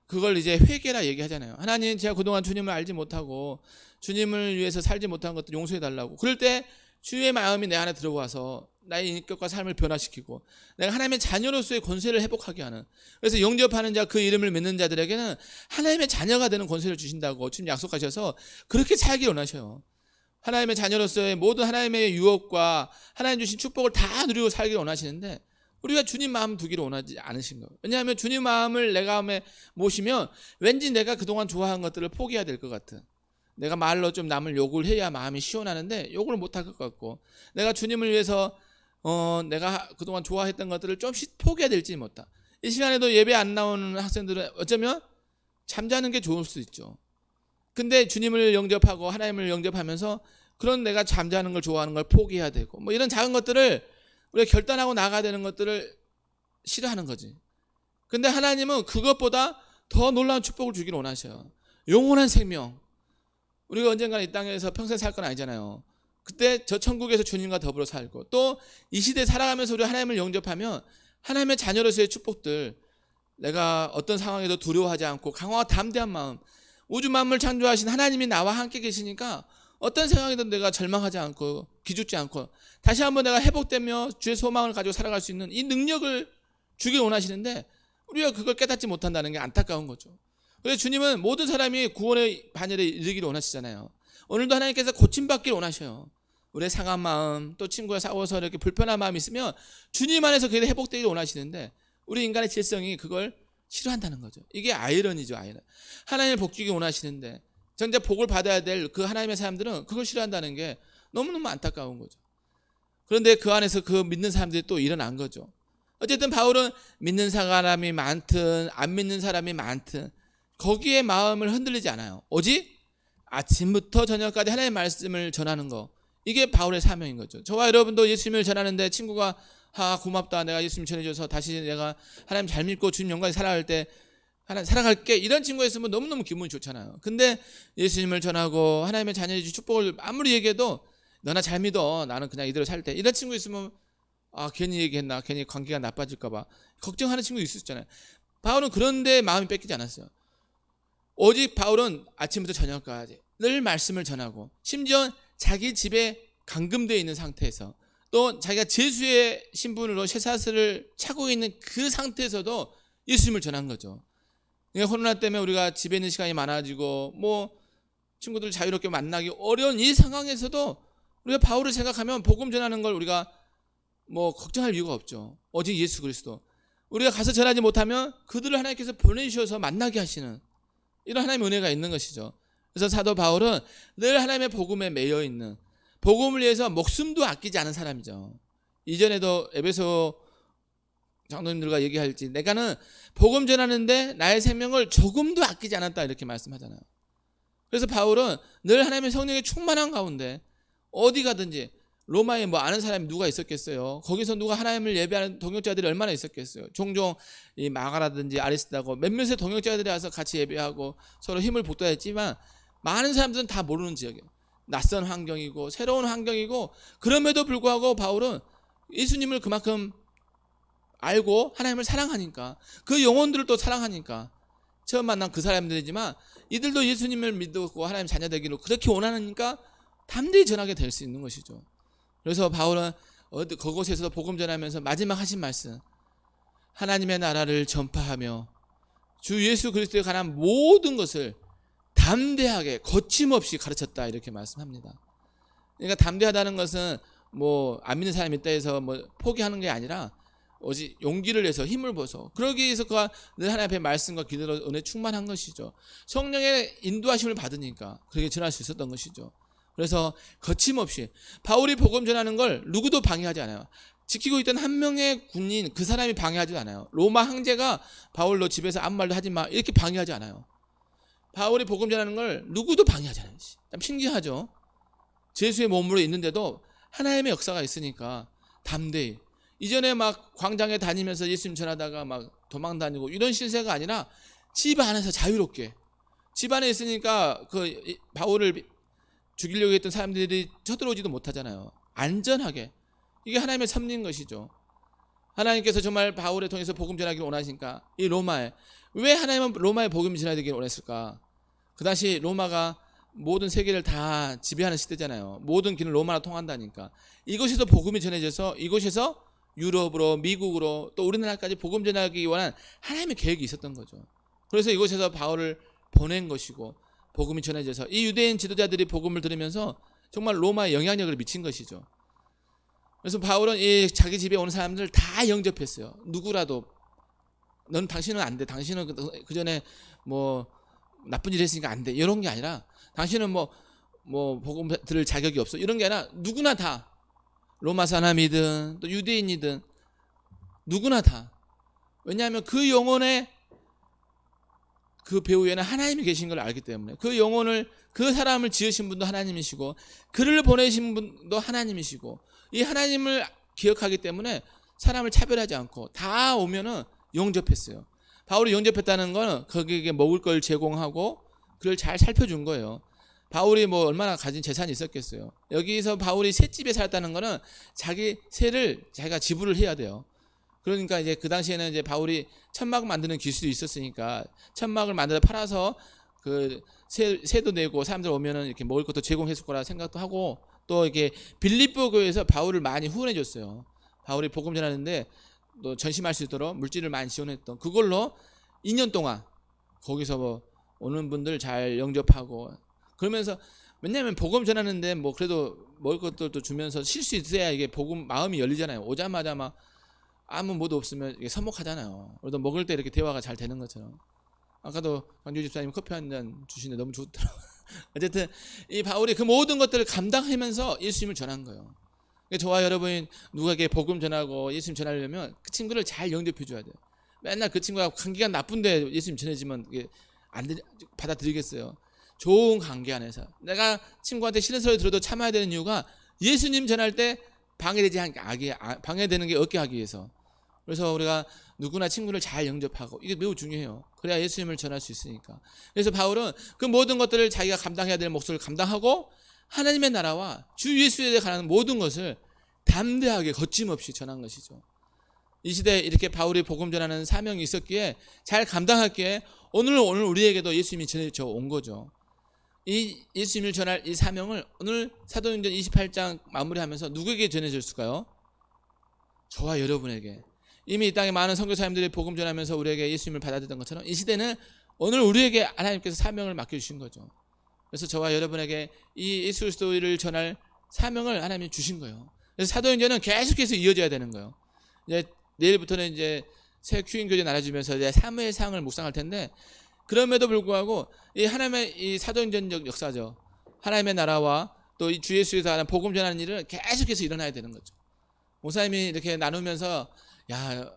그걸 이제 회개라 얘기하잖아요. 하나님, 제가 그동안 주님을 알지 못하고 주님을 위해서 살지 못한 것들 용서해 달라고. 그럴 때 주의 마음이 내 안에 들어와서 나의 인격과 삶을 변화시키고 내가 하나님의 자녀로서의 권세를 회복하게 하는. 그래서 영접하는 자, 그 이름을 믿는 자들에게는 하나님의 자녀가 되는 권세를 주신다고 주님 약속하셔서 그렇게 살기 원하셔요. 하나님의 자녀로서의 모든 하나님의 유업과 하나님 주신 축복을 다 누리고 살기 원하시는데 우리가 주님 마음 두기를 원하지 않으신 거예요. 왜냐하면 주님 마음을 내가 마음에 모시면 왠지 내가 그동안 좋아한 것들을 포기해야 될 것 같은. 내가 말로 좀 남을 욕을 해야 마음이 시원하는데 욕을 못할 것 같고 내가 주님을 위해서 내가 그동안 좋아했던 것들을 좀씩 포기해야 될지 못하. 이 시간에도 예배 안 나오는 학생들은 어쩌면 잠자는 게 좋을 수 있죠. 근데 주님을 영접하고 하나님을 영접하면서 그런 내가 잠자는 걸 좋아하는 걸 포기해야 되고 뭐 이런 작은 것들을 우리가 결단하고 나가야 되는 것들을 싫어하는 거지. 근데 하나님은 그것보다 더 놀라운 축복을 주기를 원하셔요. 영원한 생명. 우리가 언젠가 이 땅에서 평생 살 건 아니잖아요. 그때 저 천국에서 주님과 더불어 살고 또 이 시대에 살아가면서 우리 하나님을 영접하면 하나님의 자녀로서의 축복들, 내가 어떤 상황에도 두려워하지 않고 강화와 담대한 마음, 우주 만물 창조하신 하나님이 나와 함께 계시니까 어떤 상황에도 내가 절망하지 않고 기죽지 않고 다시 한번 내가 회복되며 주의 소망을 가지고 살아갈 수 있는 이 능력을 주길 원하시는데 우리가 그걸 깨닫지 못한다는 게 안타까운 거죠. 그래서 주님은 모든 사람이 구원의 반열에 이르기를 원하시잖아요. 오늘도 하나님께서 고침받기를 원하셔요. 우리의 상한 마음, 또 친구와 싸워서 이렇게 불편한 마음이 있으면 주님 안에서 그게 회복되기를 원하시는데 우리 인간의 질성이 그걸 싫어한다는 거죠. 이게 아이러니죠, 아이러니. 하나님을 복주기 원하시는데 정작 복을 받아야 될 그 하나님의 사람들은 그걸 싫어한다는 게 너무너무 안타까운 거죠. 그런데 그 안에서 그 믿는 사람들이 또 일어난 거죠. 어쨌든 바울은 믿는 사람이 많든 안 믿는 사람이 많든 거기에 마음을 흔들리지 않아요. 오직 아침부터 저녁까지 하나님의 말씀을 전하는 거, 이게 바울의 사명인 거죠. 저와 여러분도 예수님을 전하는데 친구가 고맙다, 내가 예수님 전해줘서 다시 내가 하나님 잘 믿고 주님 영광에 살아갈 때 하나님 살아갈게, 이런 친구가 있으면 너무너무 기분이 좋잖아요. 근데 예수님을 전하고 하나님의 자녀의 축복을 아무리 얘기해도 너나 잘 믿어, 나는 그냥 이대로 살 때, 이런 친구 있으면 괜히 얘기했나, 괜히 관계가 나빠질까 봐 걱정하는 친구 있었잖아요. 바울은 그런데 마음이 뺏기지 않았어요. 오직 바울은 아침부터 저녁까지 늘 말씀을 전하고, 심지어 자기 집에 감금되어 있는 상태에서, 또 자기가 제수의 신분으로 쇠사슬을 차고 있는 그 상태에서도 예수님을 전한 거죠. 그러니까 코로나 때문에 우리가 집에 있는 시간이 많아지고 친구들 자유롭게 만나기 어려운 이 상황에서도 우리가 바울을 생각하면 복음 전하는 걸 우리가 걱정할 이유가 없죠. 오직 예수 그리스도, 우리가 가서 전하지 못하면 그들을 하나님께서 보내주셔서 만나게 하시는 이런 하나님의 은혜가 있는 것이죠. 그래서 사도 바울은 늘 하나님의 복음에 매여 있는, 복음을 위해서 목숨도 아끼지 않은 사람이죠. 이전에도 에베소 장로님들과 얘기할지, 내가는 복음 전하는데 나의 생명을 조금도 아끼지 않았다, 이렇게 말씀하잖아요. 그래서 바울은 늘 하나님의 성령의 충만한 가운데 어디 가든지, 로마에 아는 사람이 누가 있었겠어요? 거기서 누가 하나님을 예배하는 동역자들이 얼마나 있었겠어요? 종종 이 마가라든지 아리스다고 몇몇의 동역자들이 와서 같이 예배하고 서로 힘을 북돋았지만 많은 사람들은 다 모르는 지역이에요. 낯선 환경이고 새로운 환경이고, 그럼에도 불구하고 바울은 예수님을 그만큼 알고 하나님을 사랑하니까, 그 영혼들을 또 사랑하니까, 처음 만난 그 사람들이지만 이들도 예수님을 믿고 하나님 자녀 되기를 그렇게 원하니까 담대히 전하게 될 수 있는 것이죠. 그래서 바울은 그곳에서도 복음 전하면서 마지막 하신 말씀, 하나님의 나라를 전파하며 주 예수 그리스도에 관한 모든 것을 담대하게 거침없이 가르쳤다, 이렇게 말씀합니다. 그러니까 담대하다는 것은 안 믿는 사람이 있다 해서 포기하는 게 아니라 오직 용기를 내서 힘을 벗어, 그러기 위해서 그가 늘 하나님 앞에 말씀과 기도로 은혜 충만한 것이죠. 성령의 인도하심을 받으니까 그렇게 전할 수 있었던 것이죠. 그래서 거침없이 바울이 복음 전하는 걸 누구도 방해하지 않아요. 지키고 있던 한 명의 군인, 그 사람이 방해하지 않아요. 로마 황제가 바울로 집에서 아무 말도 하지 마, 이렇게 방해하지 않아요. 바울이 복음 전하는 걸 누구도 방해하지 않아요. 참 신기하죠. 제수의 몸으로 있는데도 하나님의 역사가 있으니까 담대히, 이전에 광장에 다니면서 예수님 전하다가 도망 다니고 이런 실세가 아니라 집 안에서 자유롭게, 집 안에 있으니까 그 바울을 죽이려고 했던 사람들이 쳐들어오지도 못하잖아요. 안전하게. 이게 하나님의 섭리인 것이죠. 하나님께서 정말 바울을 통해서 복음 전하기를 원하시니까 이 로마에, 왜 하나님은 로마에 복음 전하기를 원했을까? 그 당시 로마가 모든 세계를 다 지배하는 시대잖아요. 모든 길은 로마로 통한다니까. 이곳에서 복음이 전해져서 이곳에서 유럽으로, 미국으로, 또 우리나라까지 복음 전하기 원한 하나님의 계획이 있었던 거죠. 그래서 이곳에서 바울을 보낸 것이고, 복음이 전해져서 이 유대인 지도자들이 복음을 들으면서 정말 로마에 영향력을 미친 것이죠. 그래서 바울은 이 자기 집에 오는 사람들을 다 영접했어요. 누구라도 당신은 안 돼, 당신은 그 전에 나쁜 일 했으니까 안 돼, 이런 게 아니라, 당신은 복음 들을 자격이 없어, 이런 게 아니라 누구나 다, 로마 사람이든 또 유대인이든 누구나 다. 왜냐하면 그 영혼의 그 배후에는 하나님이 계신 걸 알기 때문에, 그 영혼을, 그 사람을 지으신 분도 하나님이시고 그를 보내신 분도 하나님이시고, 이 하나님을 기억하기 때문에 사람을 차별하지 않고 다 오면은 영접했어요. 바울이 영접했다는 거는 거기에 먹을 걸 제공하고 그를 잘 살펴준 거예요. 바울이 얼마나 가진 재산이 있었겠어요. 여기서 바울이 셋집에 살았다는 거는 자기 새를 자기가 지불을 해야 돼요. 그러니까 이제 그 당시에는 이제 바울이 천막 만드는 기술이 있었으니까 천막을 만들어 팔아서 그 세도 내고 사람들 오면은 이렇게 먹을 것도 제공했을 거라 생각도 하고, 또 이게 빌립보 교회에서 바울을 많이 후원해 줬어요. 바울이 복음 전하는데 또 전심할 수 있도록 물질을 많이 지원했던, 그걸로 2년 동안 거기서 뭐 오는 분들 잘 영접하고, 그러면서 왜냐면 복음 전하는데 뭐 그래도 먹을 것들도 주면서 쉴 수 있어야 이게 복음 마음이 열리잖아요. 오자마자 막 아무 뭐도 없으면 이게 서먹하잖아요. 그래도 먹을 때 이렇게 대화가 잘 되는 것처럼. 아까도 광주 집사님 커피 한 잔 주시는데 너무 좋더라고요. 어쨌든 이 바울이 그 모든 것들을 감당하면서 예수님을 전한 거예요. 그러니까 저와 여러분이 누구에게 복음 전하고 예수님 전하려면 그 친구를 잘 영접해 줘야 돼요. 맨날 그 친구가 관계가 나쁜데 예수님 전해지면 이게 받아들이겠어요. 좋은 관계 안에서 내가 친구한테 싫은 소리 들어도 참아야 되는 이유가 예수님 전할 때 방해되는 게 없게 하기 위해서. 그래서 우리가 누구나 친구를 잘 영접하고, 이게 매우 중요해요. 그래야 예수님을 전할 수 있으니까. 그래서 바울은 그 모든 것들을 자기가 감당해야 될 몫을 감당하고 하나님의 나라와 주 예수에 관한 모든 것을 담대하게 거침없이 전한 것이죠. 이 시대에 이렇게 바울이 복음 전하는 사명이 있었기에 잘 감당했기에 오늘 우리에게도 예수님이 전해져 온 거죠. 이 예수님을 전할 이 사명을 오늘 사도행전 28장 마무리하면서 누구에게 전해졌을까요? 저와 여러분에게. 이미 이 땅에 많은 선교사님들이 복음 전하면서 우리에게 예수님을 받아들였던 것처럼 이 시대는 오늘 우리에게 하나님께서 사명을 맡겨주신 거죠. 그래서 저와 여러분에게 이 예수 그리스도를 전할 사명을 하나님이 주신 거예요. 그래서 사도행전은 계속해서 이어져야 되는 거예요. 이제 내일부터는 이제 새 큐인 교제 나눠주면서 이제 사무엘상을 묵상할 텐데, 그럼에도 불구하고 이 하나님의 이 사도행전적 역사죠. 하나님의 나라와 또 이 주 예수에서 하는 복음 전하는 일은 계속해서 일어나야 되는 거죠. 목사님이 이렇게 나누면서 야,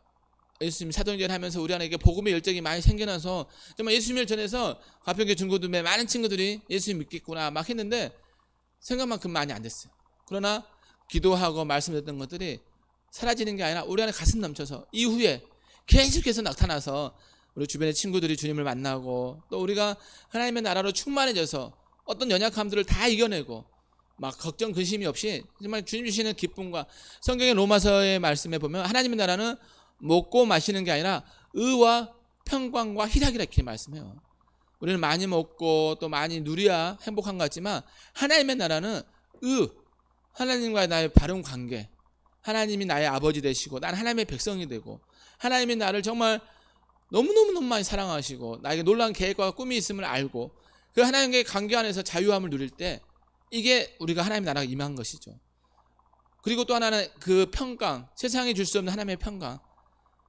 예수님 사도행전 하면서 우리 안에 복음의 열정이 많이 생겨나서 정말 예수님을 전해서 가평교 중고등부 많은 친구들이 예수님 믿겠구나 막 했는데 생각만큼 많이 안 됐어요. 그러나 기도하고 말씀드렸던 것들이 사라지는 게 아니라 우리 안에 가슴 넘쳐서 이후에 계속해서 나타나서 우리 주변의 친구들이 주님을 만나고, 또 우리가 하나님의 나라로 충만해져서 어떤 연약함들을 다 이겨내고 막 걱정 근심이 없이 정말 주님 주시는 기쁨과, 성경의 로마서의 말씀에 보면 하나님의 나라는 먹고 마시는 게 아니라 의와 평강과 희락이라 이렇게 말씀해요. 우리는 많이 먹고 또 많이 누려야 행복한 것 같지만 하나님의 나라는 하나님과의 나의 바른 관계, 하나님이 나의 아버지 되시고 난 하나님의 백성이 되고 하나님이 나를 정말 너무너무 많이 사랑하시고 나에게 놀라운 계획과 꿈이 있음을 알고 그 하나님과의 관계 안에서 자유함을 누릴 때 이게 우리가 하나님의 나라가 임한 것이죠. 그리고 또 하나는 그 평강, 세상이 줄 수 없는 하나님의 평강.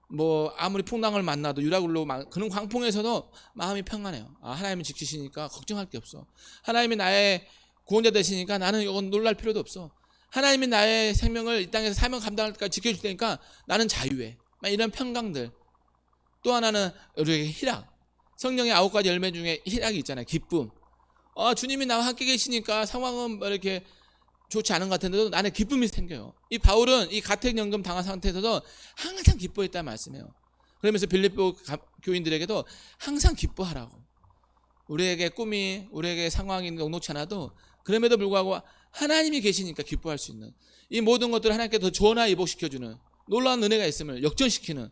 뭐 아무리 풍랑을 만나도 유라굴로 그런 광풍에서도 마음이 평안해요. 하나님이 지키시니까 걱정할 게 없어. 하나님이 나의 구원자 되시니까 나는 이건 놀랄 필요도 없어. 하나님이 나의 생명을 이 땅에서 사명 감당할 때까지 지켜줄 테니까 나는 자유해. 이런 평강들. 또 하나는 우리에게 희락. 성령의 9가지 열매 중에 희락이 있잖아요. 기쁨. 주님이 나와 함께 계시니까 상황은 이렇게 좋지 않은 것 같은데도 나는 기쁨이 생겨요. 이 바울은 이 가택연금 당한 상태에서도 항상 기뻐했다는 말씀이에요. 그러면서 빌립보 교인들에게도 항상 기뻐하라고. 우리에게 꿈이, 우리에게 상황이 녹록치 않아도 그럼에도 불구하고 하나님이 계시니까 기뻐할 수 있는 이 모든 것들을 하나님께 더 전화 이복시켜주는 놀라운 은혜가 있음을 역전시키는,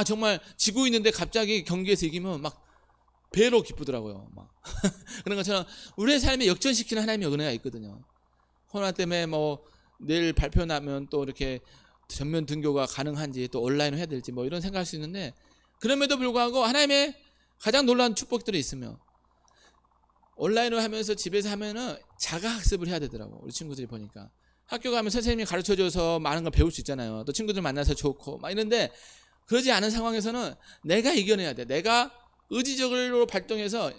정말 지고 있는데 갑자기 경기에서 이기면 막 배로 기쁘더라고요. 막 그런 것처럼 우리의 삶에 역전시키는 하나님의 은혜가 있거든요. 코로나 때문에 뭐 내일 발표 나면 또 이렇게 전면 등교가 가능한지 또 온라인으로 해야 될지 뭐 이런 생각할 수 있는데, 그럼에도 불구하고 하나님의 가장 놀라운 축복들이 있으며 온라인으로 하면서 집에서 하면은 자가학습을 해야 되더라고. 우리 친구들이 보니까 학교 가면 선생님이 가르쳐줘서 많은 걸 배울 수 있잖아요. 또 친구들 만나서 좋고 막 이런데 그러지 않은 상황에서는 내가 이겨내야 돼. 내가 의지적으로 발동해서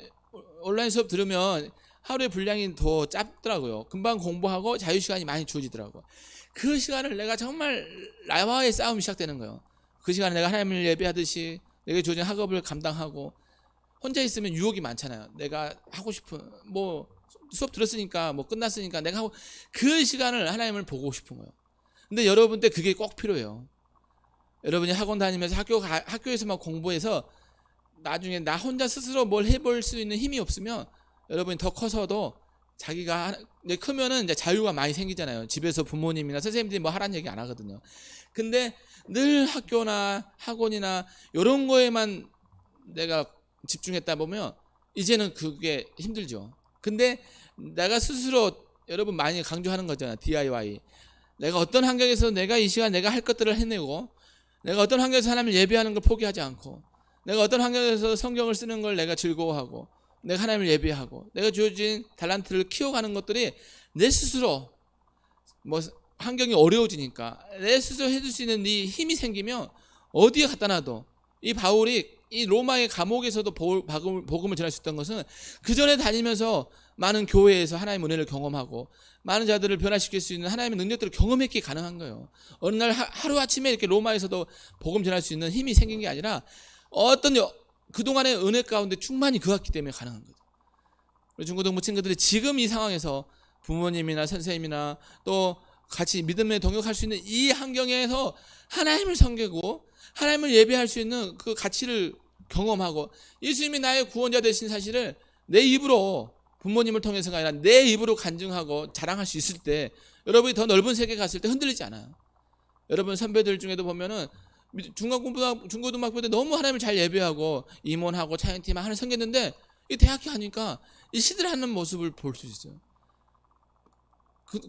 온라인 수업 들으면 하루의 분량이 더 짧더라고요. 금방 공부하고 자유시간이 많이 주어지더라고요. 그 시간을 내가 정말 나와의 싸움이 시작되는 거예요. 그 시간에 내가 하나님을 예배하듯이 내가 주어진 학업을 감당하고, 혼자 있으면 유혹이 많잖아요. 내가 하고 싶은 뭐 수업 들었으니까 뭐 끝났으니까 내가 하고, 그 시간을 하나님을 보고 싶은 거예요. 근데 여러분 때 그게 꼭 필요해요. 여러분이 학원 다니면서 학교에서만 공부해서 나중에 나 혼자 스스로 뭘 해볼 수 있는 힘이 없으면 여러분이 더 커서도 자기가 이제 크면은 이제 자유가 많이 생기잖아요. 집에서 부모님이나 선생님들이 뭐 하라는 얘기 안 하거든요. 근데 늘 학교나 학원이나 이런 거에만 내가 집중했다 보면 이제는 그게 힘들죠. 근데 내가 스스로 여러분 많이 강조하는 거잖아요. DIY. 내가 어떤 환경에서 내가 이 시간 내가 할 것들을 해내고, 내가 어떤 환경에서 하나님을 예배하는 걸 포기하지 않고, 내가 어떤 환경에서 성경을 쓰는 걸 내가 즐거워하고, 내가 하나님을 예배하고, 내가 주어진 달란트를 키워가는 것들이 내 스스로 뭐 환경이 어려워지니까 내 스스로 해줄 수 있는 이 힘이 생기면 어디에 갖다 놔도, 이 바울이 이 로마의 감옥에서도 복음을 전할 수 있던 것은 그 전에 다니면서 많은 교회에서 하나님의 은혜를 경험하고 많은 자들을 변화시킬 수 있는 하나님의 능력들을 경험했기에 가능한 거예요. 어느 날 하루아침에 이렇게 로마에서도 복음 전할 수 있는 힘이 생긴 게 아니라 어떤 그동안의 은혜 가운데 충만히 그었기 때문에 가능한 거죠. 우리 중고등부 친구들이 지금 이 상황에서 부모님이나 선생님이나 또 같이 믿음에 동역할 수 있는 이 환경에서 하나님을 섬기고 하나님을 예배할 수 있는 그 가치를 경험하고 예수님이 나의 구원자 되신 사실을 내 입으로, 부모님을 통해서가 아니라 내 입으로 간증하고 자랑할 수 있을 때 여러분이 더 넓은 세계에 갔을 때 흔들리지 않아요. 여러분 선배들 중에도 보면은 중고등학교 때 너무 하나님을 잘 예배하고 임원하고 차연팀 하는 섬겼는데 이 대학교 가니까 이 시들하는 모습을 볼 수 있어요.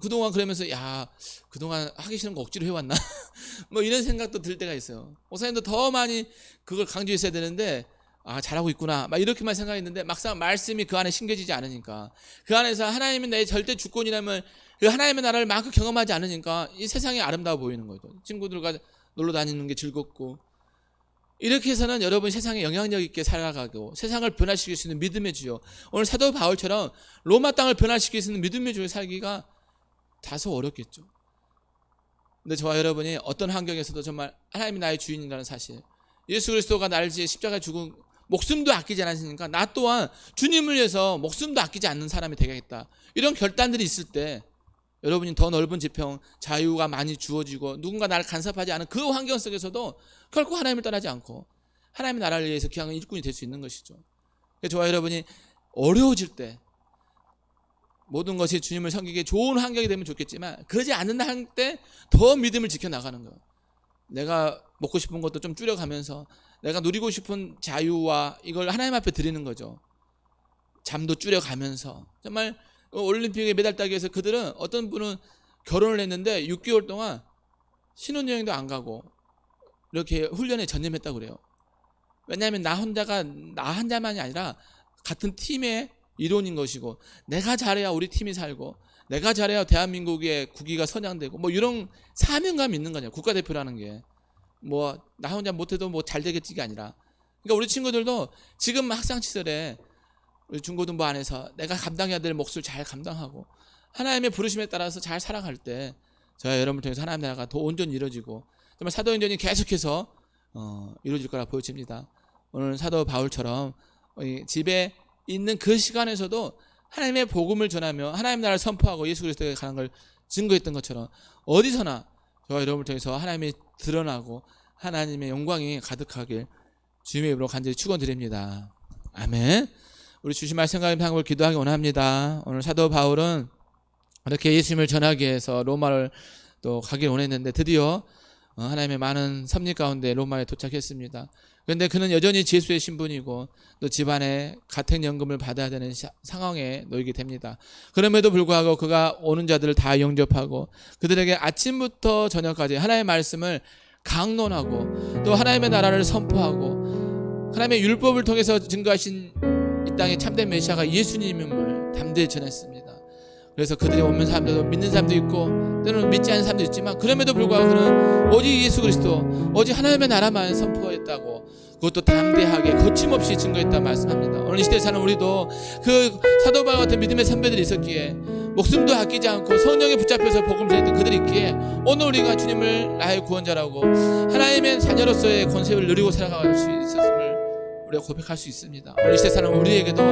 그동안 그러면서 야, 그동안 하기 싫은 거 억지로 해왔나? 뭐 이런 생각도 들 때가 있어요. 목사님도 더 많이 그걸 강조했어야 되는데 아, 잘하고 있구나 막 이렇게만 생각했는데 막상 말씀이 그 안에 심겨지지 않으니까, 그 안에서 하나님은 내 절대 주권이라면 그 하나님의 나라를 마음껏 경험하지 않으니까 이 세상이 아름다워 보이는 거죠. 친구들과 놀러 다니는 게 즐겁고, 이렇게 해서는 여러분 세상에 영향력 있게 살아가고 세상을 변화시킬 수 있는 믿음의 주요, 오늘 사도 바울처럼 로마 땅을 변화시킬 수 있는 믿음의 주요 살기가 다소 어렵겠죠. 근데 저와 여러분이 어떤 환경에서도 정말 하나님이 나의 주인이라는 사실, 예수 그리스도가 나를 위해 십자가에 죽은 목숨도 아끼지 않으시니까 나 또한 주님을 위해서 목숨도 아끼지 않는 사람이 되겠다, 이런 결단들이 있을 때 여러분이 더 넓은 지평, 자유가 많이 주어지고 누군가 나를 간섭하지 않은 그 환경 속에서도 결코 하나님을 떠나지 않고 하나님의 나라를 위해서 기왕은 일꾼이 될 수 있는 것이죠. 저와 여러분이 어려워질 때 모든 것이 주님을 섬기기에 좋은 환경이 되면 좋겠지만 그러지 않는 할 때 더 믿음을 지켜나가는 거예요. 내가 먹고 싶은 것도 좀 줄여가면서 내가 누리고 싶은 자유와 이걸 하나님 앞에 드리는 거죠. 잠도 줄여가면서. 정말 올림픽에 메달 따기 위해서 그들은, 어떤 분은 결혼을 했는데 6개월 동안 신혼여행도 안 가고 이렇게 훈련에 전념했다고 그래요. 왜냐하면 나 혼자만이 아니라 같은 팀의 일원인 것이고, 내가 잘해야 우리 팀이 살고, 내가 잘해야 대한민국의 국위가 선양되고, 뭐 이런 사명감이 있는 거냐. 국가대표라는 게 뭐 나 혼자 못해도 뭐 잘 되겠지가 아니라, 그러니까 우리 친구들도 지금 학창 시절에 우리 중고등부 안에서 내가 감당해야 될 몫을 잘 감당하고 하나님의 부르심에 따라서 잘 살아갈 때 저와 여러분을 통해서 하나님 나라가 더 온전히 이루어지고 정말 사도행전이 계속해서 이루어질 거라 보여집니다. 오늘 사도 바울처럼 집에 있는 그 시간에서도 하나님의 복음을 전하며 하나님 나라를 선포하고 예수 그리스도에 가는 걸 증거했던 것처럼 어디서나 저와 여러분을 통해서 하나님이 드러나고 하나님의 영광이 가득하길 주님의 이름으로 간절히 축원드립니다. 아멘. 우리 주신 말씀 감사함을 기도하기 원합니다. 오늘 사도 바울은 이렇게 예수님을 전하기 위해서 로마를 또 가길 원했는데 드디어 하나님의 많은 섭리 가운데 로마에 도착했습니다. 그런데 그는 여전히 죄수의 신분이고 또 집안에 가택연금을 받아야 되는 상황에 놓이게 됩니다. 그럼에도 불구하고 그가 오는 자들을 다 영접하고 그들에게 아침부터 저녁까지 하나님의 말씀을 강론하고 또 하나님의 나라를 선포하고 하나님의 율법을 통해서 증거하신 이 땅의 참된 메시아가 예수님임을 담대히 전했습니다. 그래서 그들이 오는 사람들도 믿는 사람도 있고 때로는 믿지 않는 사람도 있지만 그럼에도 불구하고 그는 오직 예수 그리스도, 오직 하나님의 나라만 선포했다고, 그것도 담대하게 거침없이 증거했다 말씀합니다. 오늘 이 시대에 사는 우리도 그 사도 바울 같은 믿음의 선배들이 있었기에, 목숨도 아끼지 않고 성령에 붙잡혀서 복음 전했던 그들이 있기에 오늘 우리가 주님을 나의 구원자라고 하나님의 자녀로서의 권세를 누리고 살아갈 수 있었음을 우리가 고백할 수 있습니다. 오늘 이 시대 사는 우리에게도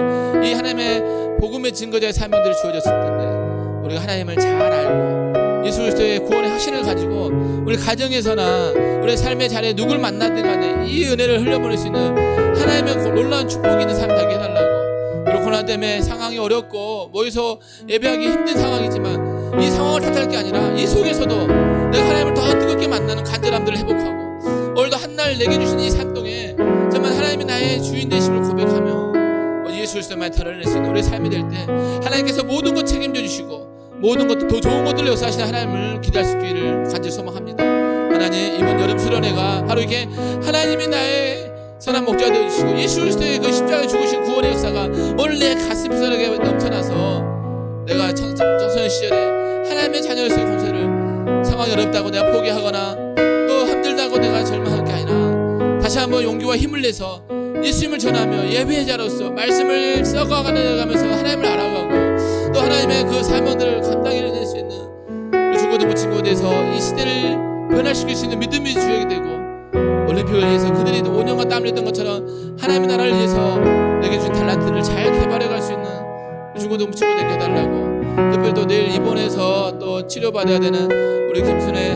이 하나님의 복음의 증거자의 사명들이 주어졌을 텐데 우리가 하나님을 잘 알고 예수 그리스도의 구원의 확신을 가지고 우리 가정에서나 우리 삶의 자리에 누굴 만나든 간에 이 은혜를 흘려보낼 수 있는 하나님의 놀라운 축복이 있는 삶 되게 해달라고, 그리고 코로나 때문에 상황이 어렵고 모여서 예배하기 힘든 상황이지만 이 상황을 탓할 게 아니라 이 속에서도 내가 하나님을 더 뜨겁게 만나는 간절함들을 회복하고 오늘도 한날 내게 주신 이 산동에 정말 하나님이 나의 주인 되심을 고백하며 예수 그리스도만 드러낼 수 있는 우리의 삶이 될 때 하나님께서 모든 것 책임져 주시고 모든 것도 더 좋은 것들을 역사하시는 하나님을 기대할 수 있기를 간절히 소망합니다. 하나님, 이번 여름 수련회가 바로 이렇게 하나님이 나의 선한 목자가 되어주시고 예수 그리스도의 그 십자가에 죽으신 구원의 역사가 오늘 내 가슴 속에 넘쳐나서 내가 청소년 시절에 하나님의 자녀로서의 공세를 상황이 어렵다고 내가 포기하거나 또 힘들다고 내가 절망할 게 아니라 다시 한번 용기와 힘을 내서 예수님을 전하며 예배의 자로서 말씀을 썩어가면서 하나님을 알아가고 또 하나님의 그 사명들을 감당해낼 수 있는 우리 중고등부 친구들에서 이 시대를 변화시킬 수 있는 믿음의 주역이 되고 올림픽을 위해서 그들이 5년간 땀 흘렸던 것처럼 하나님의 나라를 위해서 내게 준 달란트를 잘 개발해갈 수 있는 중고등부 친구들 되게 해달라고 특별히 또 내일 입원해서 또 치료받아야 되는 우리 김순애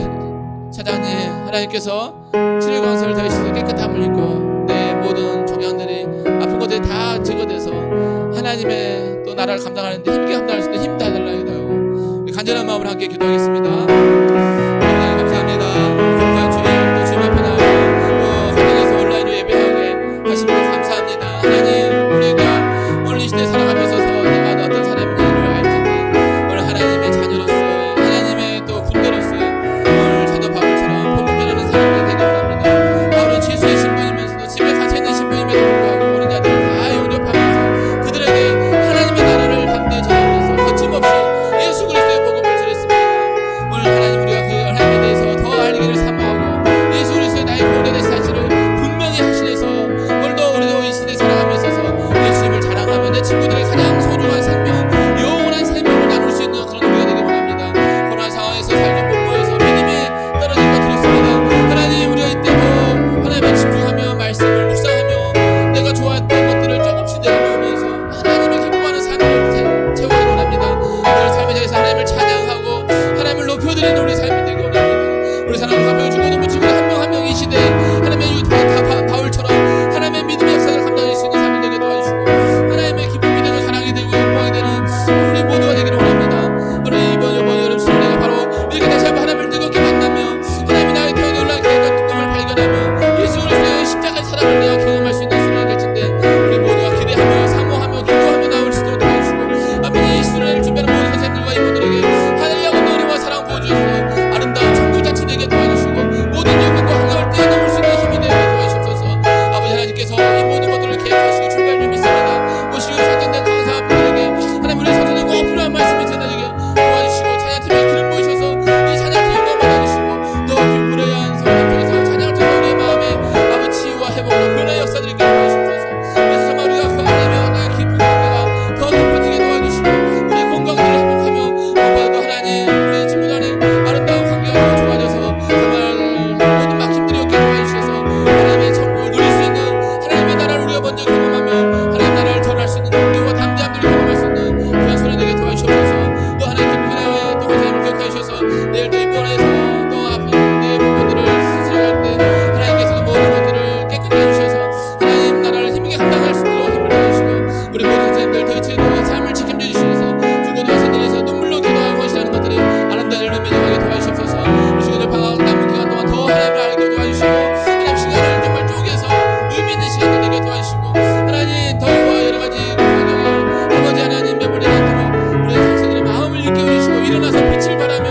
차장님 하나님께서 치료 강사를 더해주셔서 깨끗함을 입고 내 모든 종양들이 아픈 것들이 다 제거돼서 하나님의 또 나라를 감당하는데 힘있게 감당할 수 있는 힘 달라고 간절한 마음으로 함께 기도하겠습니다. 하나님 감사합니다. 감사한 주일 또 주님 앞에 나와 또 현장에서 온라인으로 예배하게 하시는 것 감사합니다. 하나님 우리가 오늘 이 시대에 살아가며 있어서 내가 어떤 사람인지를 알지니 오늘 하나님의 자녀로서 하나님의 또 군대로서 오늘 사도 바울처럼 복음 전하는 사람이 되기 원합니다. 바울은 죄수의 신분이면서도 집에 갇혀있는 신분임에도 불구하고 어린 자들을 다 영접하면서 그들에게 하나님의 나라를 담대히 전하면서 거침없이 예수 그리스도의 복음을 전했습니다. 오늘 하나님 우리가 그 하나님에 대해서 더 알기를 사모하고 예수 그리스도의 나의 구원에 대한 사실을 분명히 하시면서 오늘도 우리도 이 시대에 살아가며 있어서 예수님을 자랑하며 내 친구들의 가장 소중한 생명 영원한 생명을 나눌 수 있는 그런 우리가 되길 원합니다. 코로나 상황에서 살좀 공부해서 믿음이 떨어질 것 들었습니다. 하나님 우리가 이때도 하나님에 집중하며 말씀을 묵상하며 내가 좋아했던 것들을 조금씩 내려놓으면서 하나님을 기뻐하는 삶을 채우길 원합니다. 우리 삶의 자리에서 하나님을 찬양하고 하나님을 높여드리는 우리 삶이 되길 원합니다. 우리 사랑을 갚아주고 죽어도 친구들 한 명 한 명 이 시대에 하나님의 바울처럼 하나님의 믿음의 역사를 감당할 수 있는 삶이 되게 도와주시고 하나님의 기쁨이 되고 사랑이 되고 영광이 되는 우리 모두가 되기를 원합니다. 오늘 이번 여름 수련회가 바로 이렇게 다시 한번 하나님을 뜨겁게 만나며 하나님이 나의 태어 놀란 계획과 특권을 발견하며 예수 그리스도의 십자가의 사랑을 내가 경험할 수 있는 수련회가 될 텐데 우리 모두가 기대하며 사모하며 기도하며 나올 수 있도록 도와주시고 아멘. 이 수련회를 준비하는 모든 선생님들과 이분들에게 하늘의 은혜와 사랑 보여주셔서 아름다운 천국 잔치 되게 도와주시고 모든 영광과 환경을 뛰어넘을 수 있는 힘이 되게 도와주시옵소서. 아버지 하나님께서 이 모든 것들을 계획하시고 준비할 줄 믿습니다. 오시고 설정된 강사 분들에게 하나님 우리 선생님 꼭 필요한 말씀이 전해지게 도와주시고 찬양팀에 기름 부으셔서 이 찬양팀 영광 받아주시고 또 불의한 성령 통해서 찬양을 통해서 우리의 마음에 아버지 치유와 회복과 변화의 역사들이 있게 도와주시옵소서. 그래서 정말 우리가 그 안에며 나의 깊은 관계가 더 깊어지게 도와주시고 우리의 건강들을 회복하며 무엇보다도 하나님 우리 친구들 안에 아름다운 관계가 더 좋아져서 정말 모든 막힘들이 없게 도와주셔서 하나님의 천국을 누릴 수 있는 하나님의 나라를 우리가 먼저 경험하며 하나님의 나라를 전할 수 있는 용기와 담대함들을 경험할 수 있는 그런 소리되게 도와주시옵소서. 또 하나님 김근혜와 또 선생님을 기억하여 주셔서 내일 또 입원해서 또 아픈 내 부분들을 수술할 때 하나님께서 그 모든 것들을 깨끗하게 해주셔서 하나님 나라를 힘있게 감당할 수 있도록 힘을 내주시고 우리 모든 선생님들 더이치도 삶을 책임져 주셔서 중고등 학생들에서 눈물로 기도하고 거시하는 것들이 아름다운 열매를 가게 도와주시옵소서. 우리 친구들 방학 남은 기간 동안 더 하나님을 알게 도와주시고 하나님 시간을 정말 쪼개서 의미 있는 시간들 되게 도와주시고 하나님 더위와 여러 가지 환경에 아버지 하나님 매몰되지 않도록 우리 학생들의 마음을 일깨워주시고 일어나서 빛을 발하며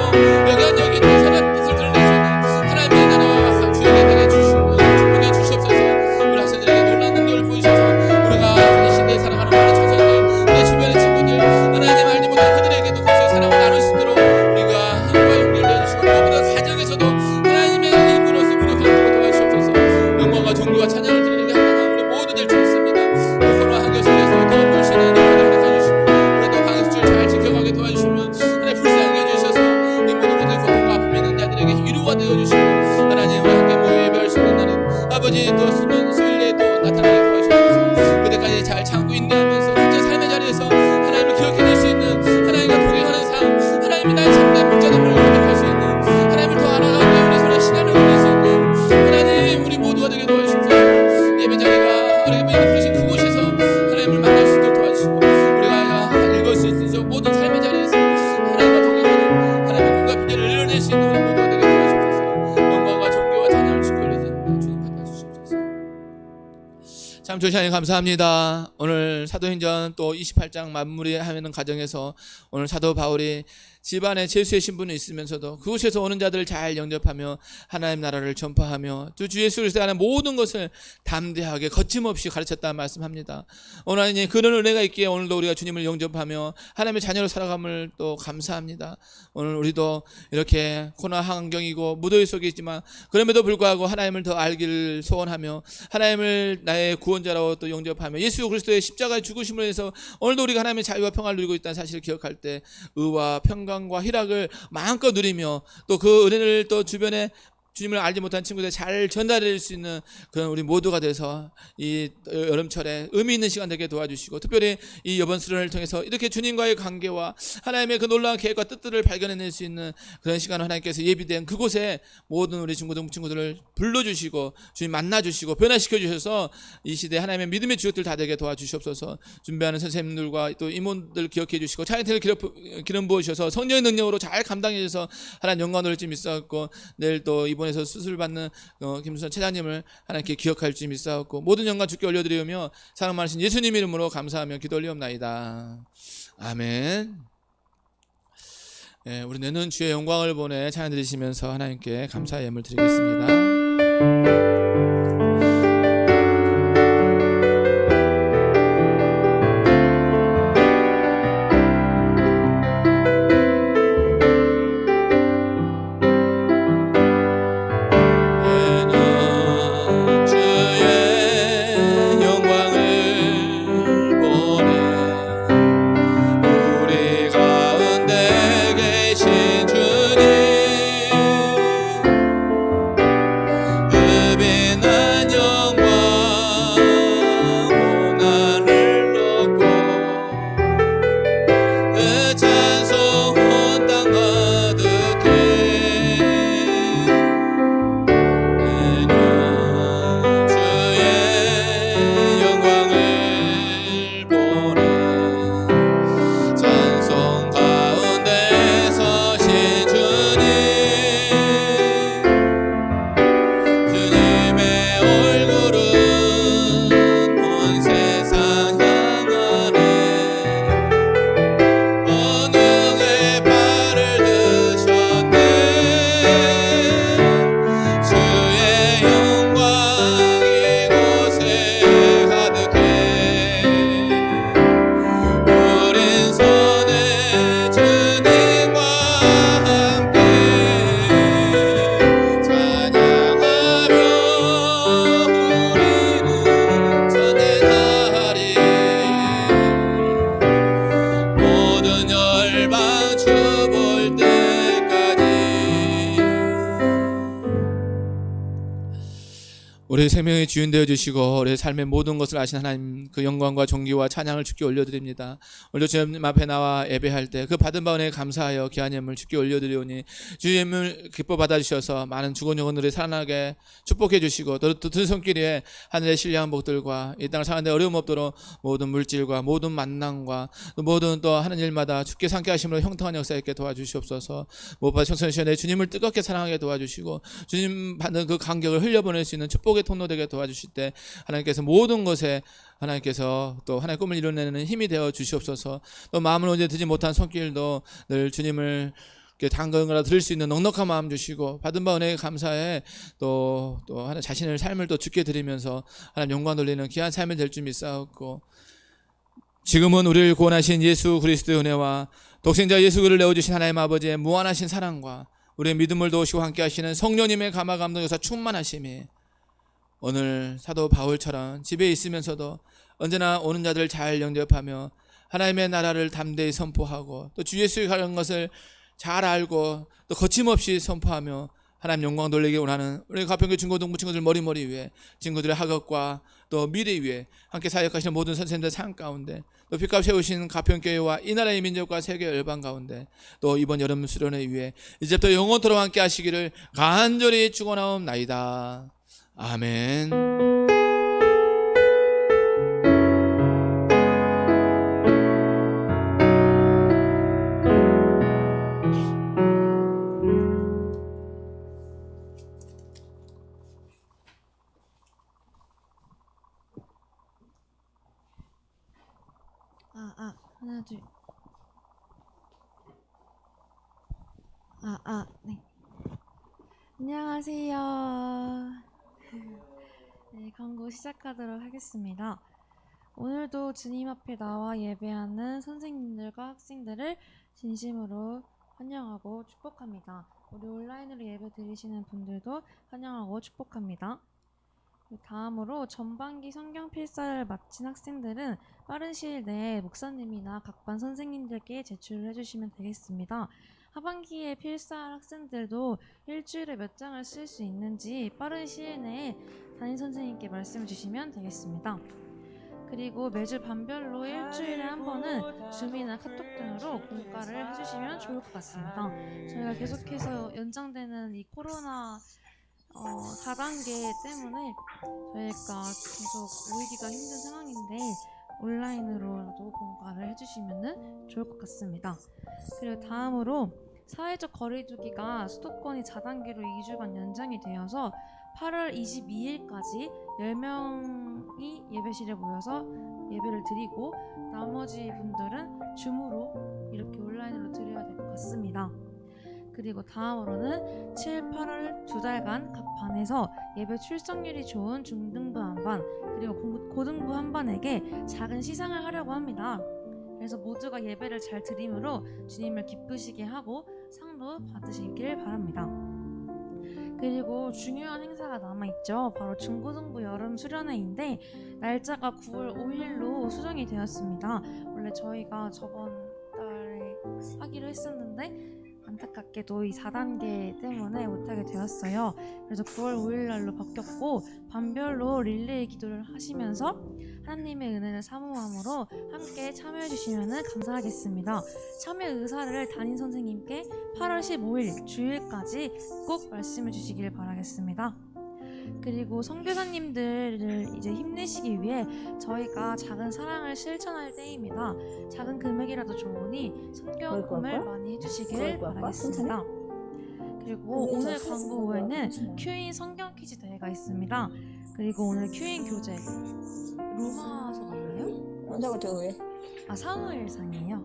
여기 있는 선한 뜻을 드러낼 수 있는 하나님의 나라와 주역이 되게 주시고 축복해 주시옵소서. 우리 학생들에게 놀라운 능력을 보여주셔서 우리가 이 시대에 살아가는 많은 청소년들 내 주변의 친구들 하나님 알지 못한 그들에게도 그리스도의 사랑을 나눌 수 있도록 우리가 힘과 용기를 내주시고 무엇보다 가정에서도 하나님의 일부로서 부족한 것을 도와주시옵소서. 영광과 존귀와 찬양을 드리는 게 합당한 우리 모두들 좋습니다. 코로나 환경 속에서 더 물씬한 일들을 가져주시고 우리 또 방역수칙을 잘 지켜가게 도와주시면 하나님 불쌍히 해주셔서 이 모든 것들 고통과 아픔이 있는 자들에게 위로가 되어주시고 하나님 우리 함께 모여 예배할 수 있는 날은 아버지 또 수요일에 또 나타나게 도와주셔서 그때까지 잘 참고 인내하면서 각자 삶의 자리에서 하나님을 기억해낼 수 있는 하나님과 동행하는 삶 하나님이 나의 참된 목자됨을 고백할 수 있는 하나님을 더 알아가기 우리 서로 시간을 보낼 수 있는 하나님 우리 모두가 되게 도와주시옵소서. 예배 자리가 우리가 부르신 그곳에서 하나님을 만날 수 있도록 도와주시고 참 좋으신 하나님 감사합니다. 오늘 사도행전 또 28장 마무리하는 과정에서 오늘 사도 바울이 집안에 제수의 신분이 있으면서도 그곳에서 오는 자들을 잘 영접하며 하나님 나라를 전파하며 또 주 예수 그리스도에 관한 모든 것을 담대하게 거침없이 가르쳤다 말씀합니다. 오늘 하나님 그런 은혜가 있기에 오늘도 우리가 주님을 영접하며 하나님의 자녀로 살아감을 또 감사합니다. 오늘 우리도 이렇게 코로나 환경이고 무더위 속에 있지만 그럼에도 불구하고 하나님을 더 알기를 소원하며 하나님을 나의 구원자로 또 영접하며 예수 그리스도의 십자가의 죽으심을 해서 오늘도 우리가 하나님의 자유와 평화를 누리고 있다는 사실을 기억할 때 의와 평강과 희락을 마음껏 누리며 또 그 은혜를 또 주변에 주님을 알지 못한 친구들 잘 전달할 수 있는 그런 우리 모두가 돼서 이 여름철에 의미 있는 시간 되게 도와주시고 특별히 이 이번 수련을 통해서 이렇게 주님과의 관계와 하나님의 그 놀라운 계획과 뜻들을 발견해낼 수 있는 그런 시간을 하나님께서 예비된 그곳에 모든 우리 친구들을 불러주시고 주님 만나주시고 변화시켜 주셔서 이 시대에 하나님의 믿음의 주역들 다 되게 도와주시옵소서. 준비하는 선생님들과 또 임원들 기억해 주시고 차이틀을 기름 부으셔서 성령의 능력으로 잘 감당해 주셔서 하나님 영광을 좀 있었고 내일 또 이번 에서 수술 받는 김수선 체장님을 하나님께 기억할 줄 믿사옵고 모든 영광 주께 올려드리며 사랑 많으신 예수님 이름으로 감사하며 기도 올리옵나이다. 아멘. 우리 내는 주의 영광을 보내 찬양 드리시면서 하나님께 감사의 예물 드리겠습니다. 우리 생명의 주인 되어주시고 우리 삶의 모든 것을 아신 하나님 그 영광과 존귀와 찬양을 주께 올려드립니다. 오늘도 주님 앞에 나와 예배할 때 그 받은 바 은혜에 감사하여 귀한 예물 주께 올려드리오니 주의 예물 기뻐 받아주셔서 많은 죽은 영혼들이 살아나게 축복해 주시고 또 든 손길 위에 하늘의 신령한 복들과 이 땅을 사는데 어려움 없도록 모든 물질과 모든 만남과 모든 또 하는 일마다 주께 함께 하심으로 형통한 역사 있게 도와주시옵소서. 무엇보다 청소년 내 주님을 뜨겁게 사랑하게 도와주시고 주님 받는 그 간격을 흘려보낼 수 있는 축복의 통로되게 도와주실 때 하나님께서 모든 것에 하나님께서 또 하나님의 꿈을 이뤄내는 힘이 되어 주시옵소서. 또 마음을 언제 드지 못한 손길도 늘 주님을 당근거라 들을 수 있는 넉넉한 마음 주시고 받은 바 은혜에 감사해 또 하나님 자신의 삶을 또 주께 드리면서 하나님 영광 돌리는 귀한 삶이 될 줄 믿사옵고 지금은 우리를 구원하신 예수 그리스도의 은혜와 독생자 예수 그를 내어주신 하나님 아버지의 무한하신 사랑과 우리의 믿음을 도우시고 함께 하시는 성령님의 감화 감동 역사 충만하심이 오늘 사도 바울처럼 집에 있으면서도 언제나 오는 자들을 잘 영접하며 하나님의 나라를 담대히 선포하고 또 주 예수의 가는 것을 잘 알고 또 거침없이 선포하며 하나님 영광 돌리기 원하는 우리 가평교 중고등부 친구들 머리머리 위에 친구들의 학업과 또 미래 위에 함께 사역하시는 모든 선생님들 삶 가운데 또 핏값 세우신 가평교회와 이 나라의 민족과 세계 열방 가운데 또 이번 여름 수련회 위에 이제부터 영원토록 함께 하시기를 간절히 축원하옵나이다. 아멘. 하나, 둘. 네. 안녕하세요. 네, 광고 시작하도록 하겠습니다. 오늘도 주님 앞에 나와 예배하는 선생님들과 학생들을 진심으로 환영하고 축복합니다. 우리 온라인으로 예배 드리시는 분들도 환영하고 축복합니다. 다음으로 전반기 성경 필사를 마친 학생들은 빠른 시일 내에 목사님이나 각 반 선생님들께 제출을 해주시면 되겠습니다. 하반기에 필사할 학생들도 일주일에 몇 장을 쓸 수 있는지 빠른 시일 내에 담임 선생님께 말씀해 주시면 되겠습니다. 그리고 매주 반별로 일주일에 한 번은 줌이나 카톡 등으로 공과를 해주시면 좋을 것 같습니다. 저희가 계속해서 연장되는 이 코로나 4단계 때문에 저희가 계속 모이기가 힘든 상황인데 온라인으로라도 공과를 해주시면 좋을 것 같습니다. 그리고 다음으로 사회적 거리두기가 수도권이 4단계로 2주간 연장이 되어서 8월 22일까지 10명이 예배실에 모여서 예배를 드리고 나머지 분들은 줌으로 이렇게 온라인으로 드려야 될 것 같습니다. 그리고 다음으로는 7, 8월 2달간 각 반에서 예배 출석률이 좋은 중등부 한 반 그리고 고등부 한 반에게 작은 시상을 하려고 합니다. 그래서 모두가 예배를 잘 드림으로 주님을 기쁘시게 하고 상도 받으시길 바랍니다. 그리고 중요한 행사가 남아있죠. 바로 중고등부 여름 수련회인데 날짜가 9월 5일로 수정이 되었습니다. 원래 저희가 저번 달에 하기로 했었는데 안타깝게도 이 4단계 때문에 못하게 되었어요. 그래서 9월 5일 날로 바뀌었고 반별로 릴레이 기도를 하시면서 하나님의 은혜를 사모함으로 함께 참여해 주시면 감사하겠습니다. 참여 의사를 담임 선생님께 8월 15일 주일까지 꼭 말씀해 주시길 바라겠습니다. 그리고 선교사님들을 이제 힘내시기 위해 저희가 작은 사랑을 실천할 때입니다. 작은 금액이라도 좋으니 선교금을 많이 해주시길 바라겠습니다. 그리고 오늘 광고 후에는 큐인 성경 퀴즈 대회가 있습니다. 그리고 오늘 큐인 교재 로마서 맞나요? 저거 왜? 사무엘상이에요.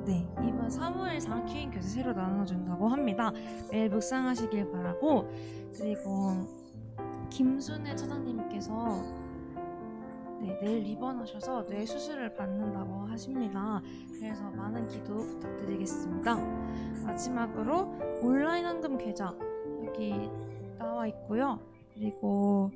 네. 이번 사무엘상 큐인 교재 새로 나눠준다고 합니다. 매일 묵상하시길 바라고 그리고 김순애 처장님께서 내일 입원하셔서 뇌 수술을 받는다고 하십니다. 그래서 많은 기도 부탁드리겠습니다. 마지막으로 온라인 헌금 계좌 여기 나와 있고요. 그리고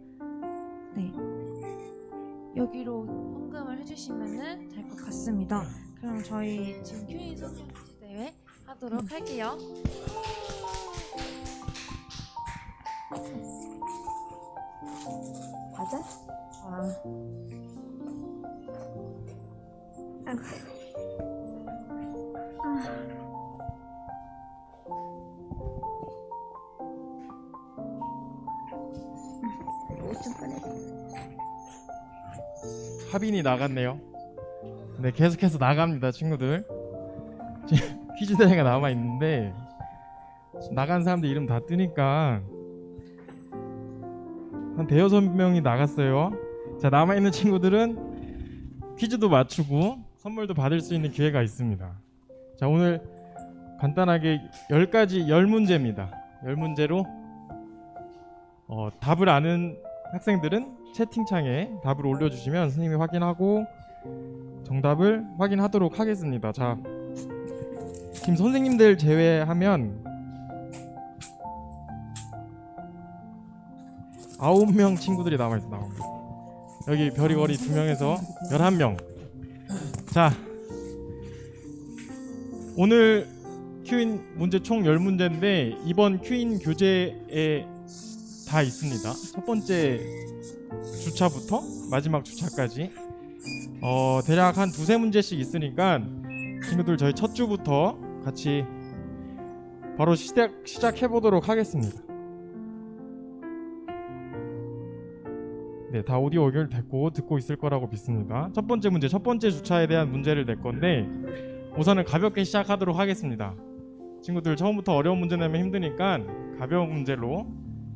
여기로 헌금을 해주시면 될 것 같습니다. 그럼 저희 지금 큐인 성경 퀴즈 대회 하도록 할게요. 맞아? 아이고. 옷좀 꺼내. 합인이 나갔네요. 네, 계속해서 나갑니다, 친구들. 지금 퀴즈 대회가 남아 있는데 나간 사람들 이름 다 뜨니까 한 대여섯 명이 나갔어요. 자, 남아 있는 친구들은 퀴즈도 맞추고 선물도 받을 수 있는 기회가 있습니다. 자, 오늘 간단하게 10문제입니다. 10문제로 답을 아는 학생들은 채팅창에 답을 올려주시면 선생님이 확인하고 정답을 확인하도록 하겠습니다. 자, 지금 선생님들 제외하면 9명 친구들이 남아있어. 여기 별이거리 2명에서 11명. 자, 오늘 큐인 문제 총 10문제인데 이번 큐인 교재에 다 있습니다. 첫 번째 주차부터 마지막 주차까지 대략 한 2-3문제씩 있으니까 친구들 저희 첫 주부터 같이 바로 시작해 보도록 하겠습니다. 네, 다 오디오 연결됐고 듣고 있을 거라고 믿습니다. 첫 번째 문제, 첫 번째 주차에 대한 문제를 낼 건데 우선은 가볍게 시작하도록 하겠습니다. 친구들 처음부터 어려운 문제 내면 힘드니까 가벼운 문제로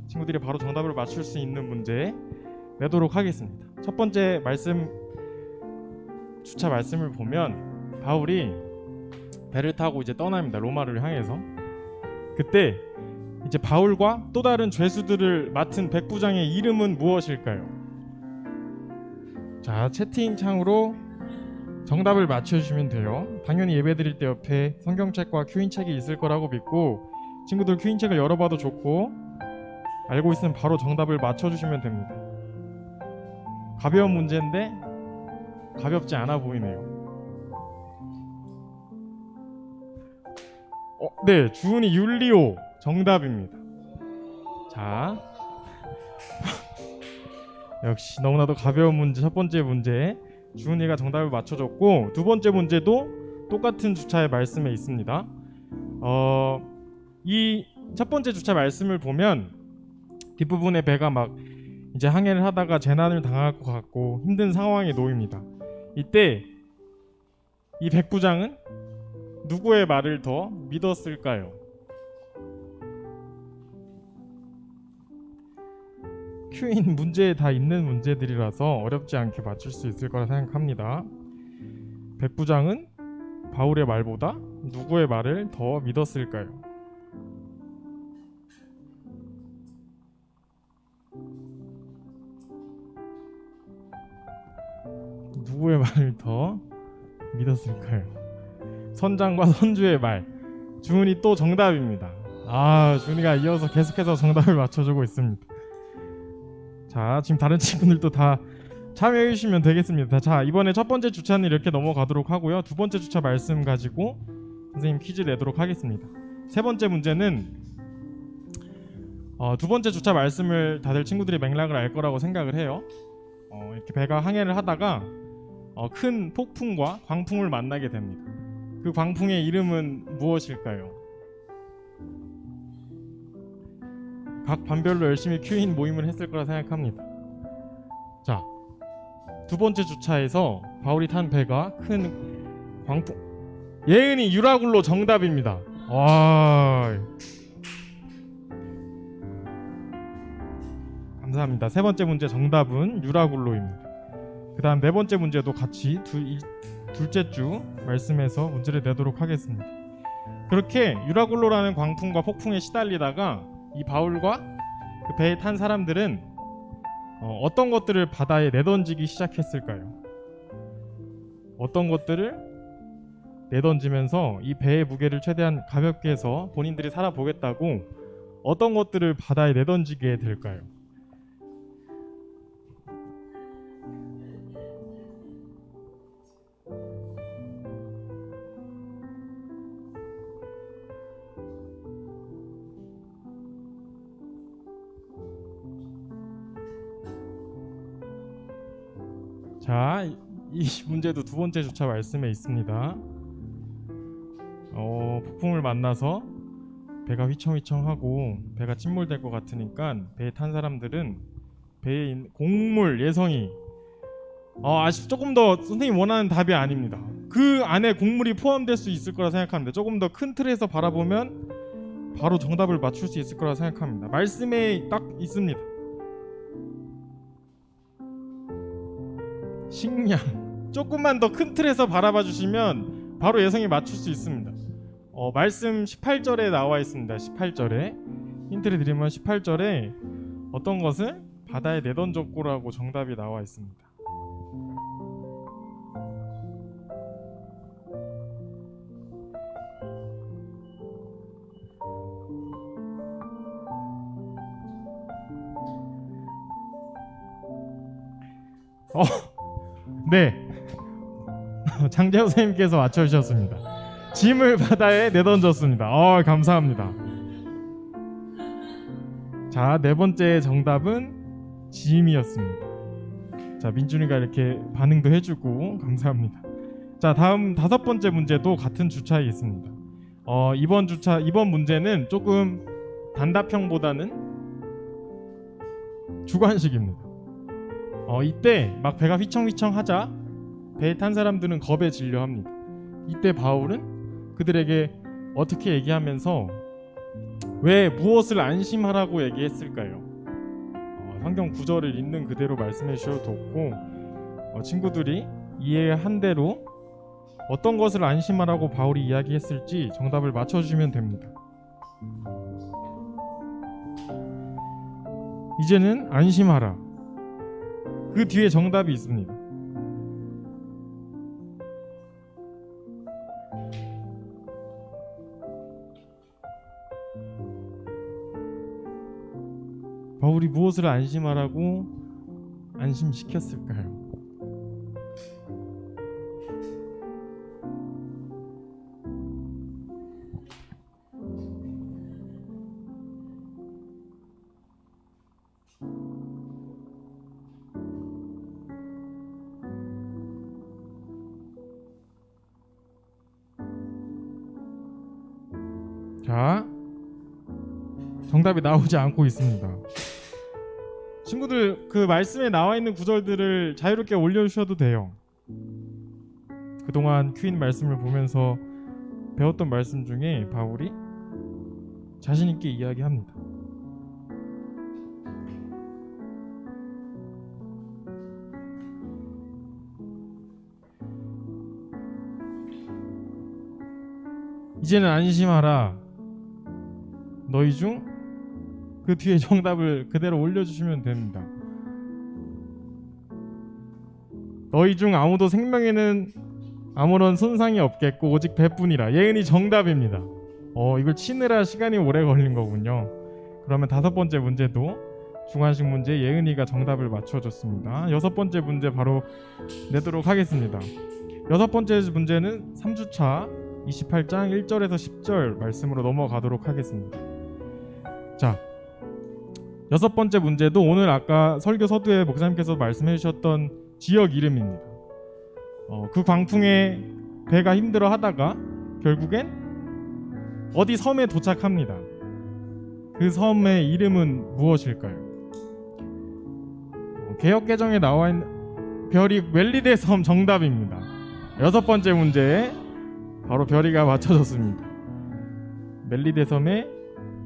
친구들이 바로 정답을 맞출 수 있는 문제 내도록 하겠습니다. 첫 번째 말씀 주차 말씀을 보면 바울이 배를 타고 이제 떠납니다. 로마를 향해서. 그때 이제 바울과 또 다른 죄수들을 맡은 백부장의 이름은 무엇일까요? 자, 채팅창으로 정답을 맞춰주시면 돼요. 당연히 예배드릴 때 옆에 성경책과 큐인책이 있을 거라고 믿고 친구들 큐인책을 열어봐도 좋고 알고 있으면 바로 정답을 맞춰주시면 됩니다. 가벼운 문제인데 가볍지 않아 보이네요. 네, 주은이 율리오 정답입니다. 자, 역시 너무나도 가벼운 문제. 첫 번째 문제 주은이가 정답을 맞춰줬고, 두 번째 문제도 똑같은 주차의 말씀에 있습니다. 이 첫 번째 주차 말씀을 보면 뒷부분에 배가 막 이제 항해를 하다가 재난을 당할 것 같고 힘든 상황에 놓입니다. 이때 이 백부장은 누구의 말을 더 믿었을까요? 큐인 문제에 다 있는 문제들이라서 어렵지 않게 맞출 수 있을 거라 생각합니다. 백부장은 바울의 말보다 누구의 말을 더 믿었을까요? 누구의 말을 더 믿었을까요? 선장과 선주의 말. 주은이 또 정답입니다. 주은이가 이어서 계속해서 정답을 맞춰주고 있습니다. 자, 지금 다른 친구들도 다 참여해 주시면 되겠습니다. 자, 이번에 첫 번째 주차는 이렇게 넘어가도록 하고요. 두 번째 주차 말씀 가지고 선생님 퀴즈 내도록 하겠습니다. 세 번째 문제는 두 번째 주차 말씀을 다들 친구들이 맥락을 알 거라고 생각을 해요. 이렇게 배가 항해를 하다가 큰 폭풍과 광풍을 만나게 됩니다. 그 광풍의 이름은 무엇일까요? 각 반별로 열심히 큐인 모임을 했을 거라 생각합니다. 자, 두 번째 주차에서 바울이 탄 배가 큰 광풍. 예은이 유라굴로 정답입니다. 와, 감사합니다. 세 번째 문제 정답은 유라굴로입니다. 그 다음 네 번째 문제도 같이 둘째 주 말씀에서 문제를 내도록 하겠습니다. 그렇게 유라굴로라는 광풍과 폭풍에 시달리다가 이 바울과 그 배에 탄 사람들은 어떤 것들을 바다에 내던지기 시작했을까요? 어떤 것들을 내던지면서 이 배의 무게를 최대한 가볍게 해서 본인들이 살아보겠다고 어떤 것들을 바다에 내던지게 될까요? 자, 이 문제도 두 번째 주차 말씀에 있습니다. 폭풍을 만나서 배가 휘청휘청하고 배가 침몰될 것 같으니까 배에 탄 사람들은 배에 있는 곡물 예성이 조금 더 선생님 원하는 답이 아닙니다. 그 안에 곡물이 포함될 수 있을 거라 생각합니다. 조금 더 큰 틀에서 바라보면 바로 정답을 맞출 수 있을 거라 생각합니다. 말씀에 딱 있습니다. 식량. 조금만 더 큰 틀에서 바라봐 주시면 바로 예성이 맞출 수 있습니다. 말씀 18절에 나와 있습니다. 18절에 힌트를 드리면 18절에 어떤 것을 바다에 내던졌고라고 정답이 나와 있습니다. 네. 장재호 선생님께서 맞춰주셨습니다. 짐을 바다에 내던졌습니다. 감사합니다. 자, 네 번째 정답은 짐이었습니다. 자, 민준이가 이렇게 반응도 해주고 감사합니다. 자, 다음 다섯 번째 문제도 같은 주차에 있습니다. 이번 문제는 조금 단답형보다는 주관식입니다. 이때 막 배가 휘청휘청하자 배에 탄 사람들은 겁에 질려합니다. 이때 바울은 그들에게 어떻게 얘기하면서 왜 무엇을 안심하라고 얘기했을까요? 성경 구절을 있는 그대로 말씀해 주셔도 좋고 친구들이 이해한 대로 어떤 것을 안심하라고 바울이 이야기했을지 정답을 맞춰주시면 됩니다. 이제는 안심하라. 그 뒤에 정답이 있습니다. 바울이 무엇을 안심하라고 안심시켰을까요? 자, 정답이 나오지 않고 있습니다. 친구들, 그 말씀에 나와 있는 구절들을 자유롭게 올려주셔도 돼요. 그동안 큐인 말씀을 보면서 배웠던 말씀 중에 바울이 자신 있게 이야기합니다. 이제는 안심하라. 너희 중 그 뒤에 정답을 그대로 올려주시면 됩니다. 너희 중 아무도 생명에는 아무런 손상이 없겠고 오직 배뿐이라. 예은이 정답입니다. 이걸 치느라 시간이 오래 걸린 거군요. 그러면 5번째 문제도 중간식 문제 예은이가 정답을 맞춰줬습니다. 6번째 문제 바로 내도록 하겠습니다. 6번째 문제는 3주차 28장 1절에서 10절 말씀으로 넘어가도록 하겠습니다. 자, 6번째 문제도 오늘 아까 설교 서두에 목사님께서 말씀해 주셨던 지역 이름입니다. 그 광풍에 배가 힘들어 하다가 결국엔 어디 섬에 도착합니다. 그 섬의 이름은 무엇일까요? 개역개정에 나와 있는 별이 웰리데 섬 정답입니다. 6번째 문제에 바로 별이가 맞춰졌습니다. 멜리데 섬에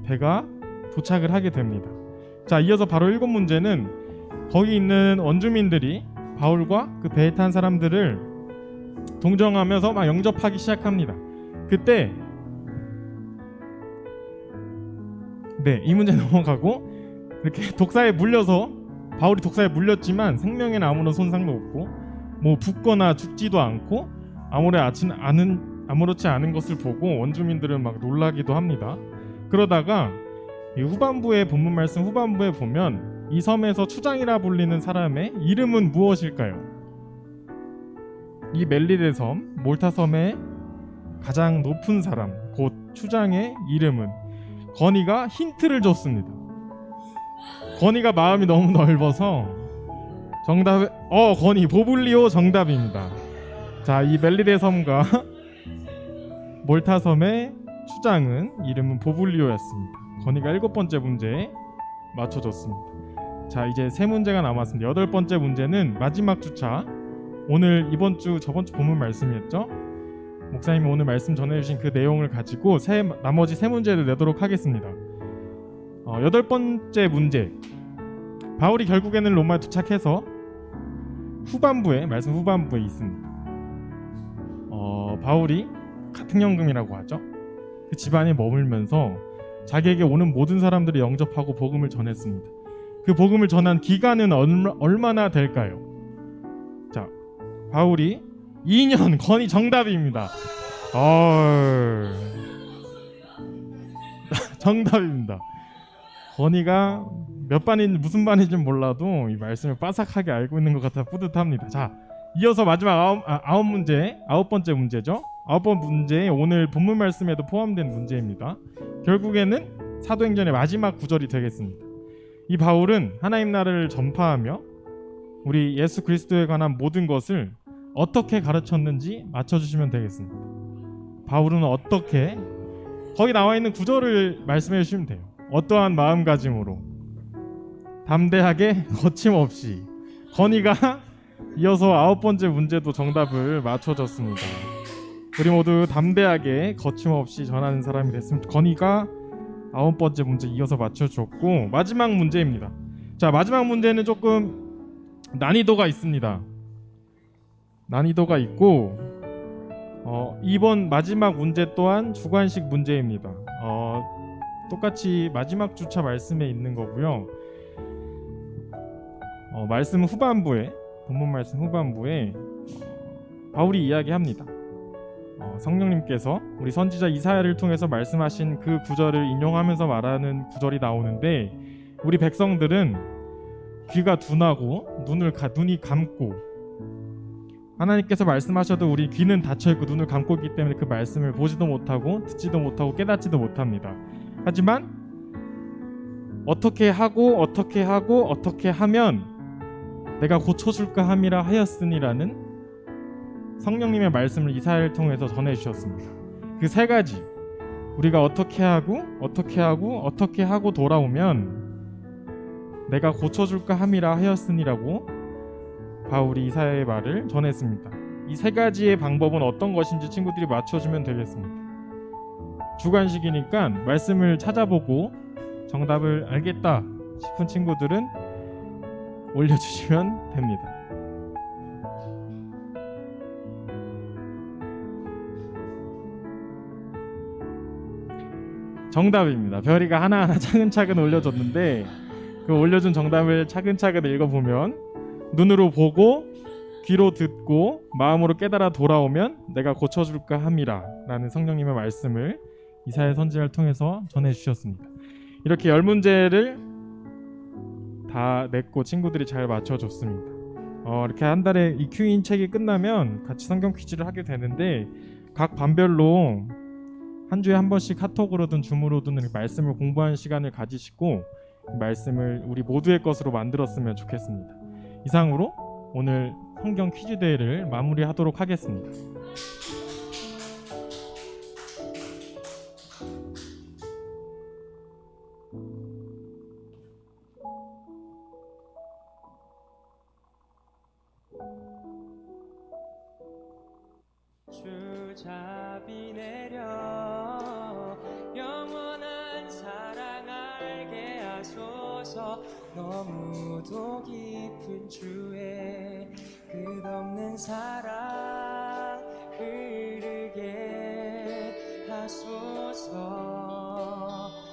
배가 도착을 하게 됩니다. 자, 이어서 바로 7문제는 거기 있는 원주민들이 바울과 그 배에 탄 사람들을 동정하면서 막 영접하기 시작합니다. 그때 이 문제 넘어가고 이렇게 독사에 물려서 바울이 독사에 물렸지만 생명에는 아무런 손상도 없고 뭐 붓거나 죽지도 않고 아무렇지 않은 것을 보고 원주민들은 막 놀라기도 합니다. 그러다가 이 후반부의 본문 말씀 후반부에 보면 이 섬에서 추장이라 불리는 사람의 이름은 무엇일까요? 이 멜리데 섬, 몰타 섬의 가장 높은 사람, 곧 추장의 이름은 건이가 힌트를 줬습니다. 건이가 마음이 너무 넓어서 정답, 건이 보블리오 정답입니다. 자, 이 멜리데 섬과 몰타 섬의 추장은 이름은 보블리오였습니다. 건이가 7번째 문제에 맞춰줬습니다. 자, 이제 3문제가 남았습니다. 8번째 문제는 마지막 주차. 오늘 이번 주 저번 주 본문 말씀이었죠. 목사님이 오늘 말씀 전해주신 그 내용을 가지고 나머지 3문제를 내도록 하겠습니다. 8번째 문제. 바울이 결국에는 로마에 도착해서 말씀 후반부에 있습니다. 바울이 가택연금이라고 하죠. 그 집안에 머물면서 자기에게 오는 모든 사람들을 영접하고 복음을 전했습니다. 그 복음을 전한 기간은 얼마나 될까요? 자, 바울이 2년. 건이 정답입니다. 정답입니다. 건이가 몇 반인지 무슨 반인지 몰라도 이 말씀을 빠삭하게 알고 있는 것 같아 뿌듯합니다. 자, 이어서 마지막 9번째 문제죠. 9번 문제 오늘 본문 말씀에도 포함된 문제입니다. 결국에는 사도행전의 마지막 구절이 되겠습니다. 이 바울은 하나님 나라를 전파하며 우리 예수 그리스도에 관한 모든 것을 어떻게 가르쳤는지 맞춰주시면 되겠습니다. 바울은 어떻게, 거기 나와 있는 구절을 말씀해 주시면 돼요. 어떠한 마음가짐으로, 담대하게, 거침없이. 건이가 이어서 9번째 문제도 정답을 맞춰줬습니다. 우리 모두 담대하게 거침없이 전하는 사람이 됐습니다. 건이가 9번째 문제 이어서 맞춰줬고, 마지막 문제입니다. 자, 마지막 문제는 조금 난이도가 있습니다. 난이도가 있고 이번 마지막 문제 또한 주관식 문제입니다. 똑같이 마지막 주차 말씀에 있는 거고요. 말씀 후반부에 본문 말씀 후반부에 바울이 이야기합니다. 성령님께서 우리 선지자 이사야를 통해서 말씀하신 그 구절을 인용하면서 말하는 구절이 나오는데 우리 백성들은 귀가 둔하고 눈이 감고 하나님께서 말씀하셔도 우리 귀는 닫혀 있고 눈을 감고 있기 때문에 그 말씀을 보지도 못하고 듣지도 못하고 깨닫지도 못합니다. 하지만 어떻게 하면 내가 고쳐줄까 함이라 하였으니라는 성령님의 말씀을 이사야를 통해서 전해주셨습니다. 그 세 가지 우리가 어떻게 하고 돌아오면 내가 고쳐줄까 함이라 하였으니라고 바울이 이사야의 말을 전했습니다. 이 세 가지의 방법은 어떤 것인지 친구들이 맞춰주면 되겠습니다. 주관식이니까 말씀을 찾아보고 정답을 알겠다 싶은 친구들은 올려주시면 됩니다. 정답입니다. 별이가 하나하나 차근차근 올려줬는데 그 올려준 정답을 차근차근 읽어보면 눈으로 보고 귀로 듣고 마음으로 깨달아 돌아오면 내가 고쳐줄까 함이라 라는 성령님의 말씀을 이사야 선지자를 통해서 전해주셨습니다. 이렇게 10문제를 다 냈고 친구들이 잘 맞춰줬습니다. 이렇게 한 달에 이 큐인 책이 끝나면 같이 성경 퀴즈를 하게 되는데 각 반별로 한 주에 한 번씩 카톡으로든 줌으로든 말씀을 공부하는 시간을 가지시고 말씀을 우리 모두의 것으로 만들었으면 좋겠습니다. 이상으로 오늘 성경 퀴즈 대회를 마무리하도록 하겠습니다. 주잡이 내려 영원한 사랑 알게 하소서. 너무도 깊은 주의 끝없는 사랑 흐르게 하소서.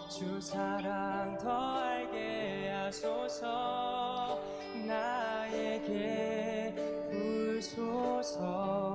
주 사랑 더 알게 하소서. 나에게 부소서.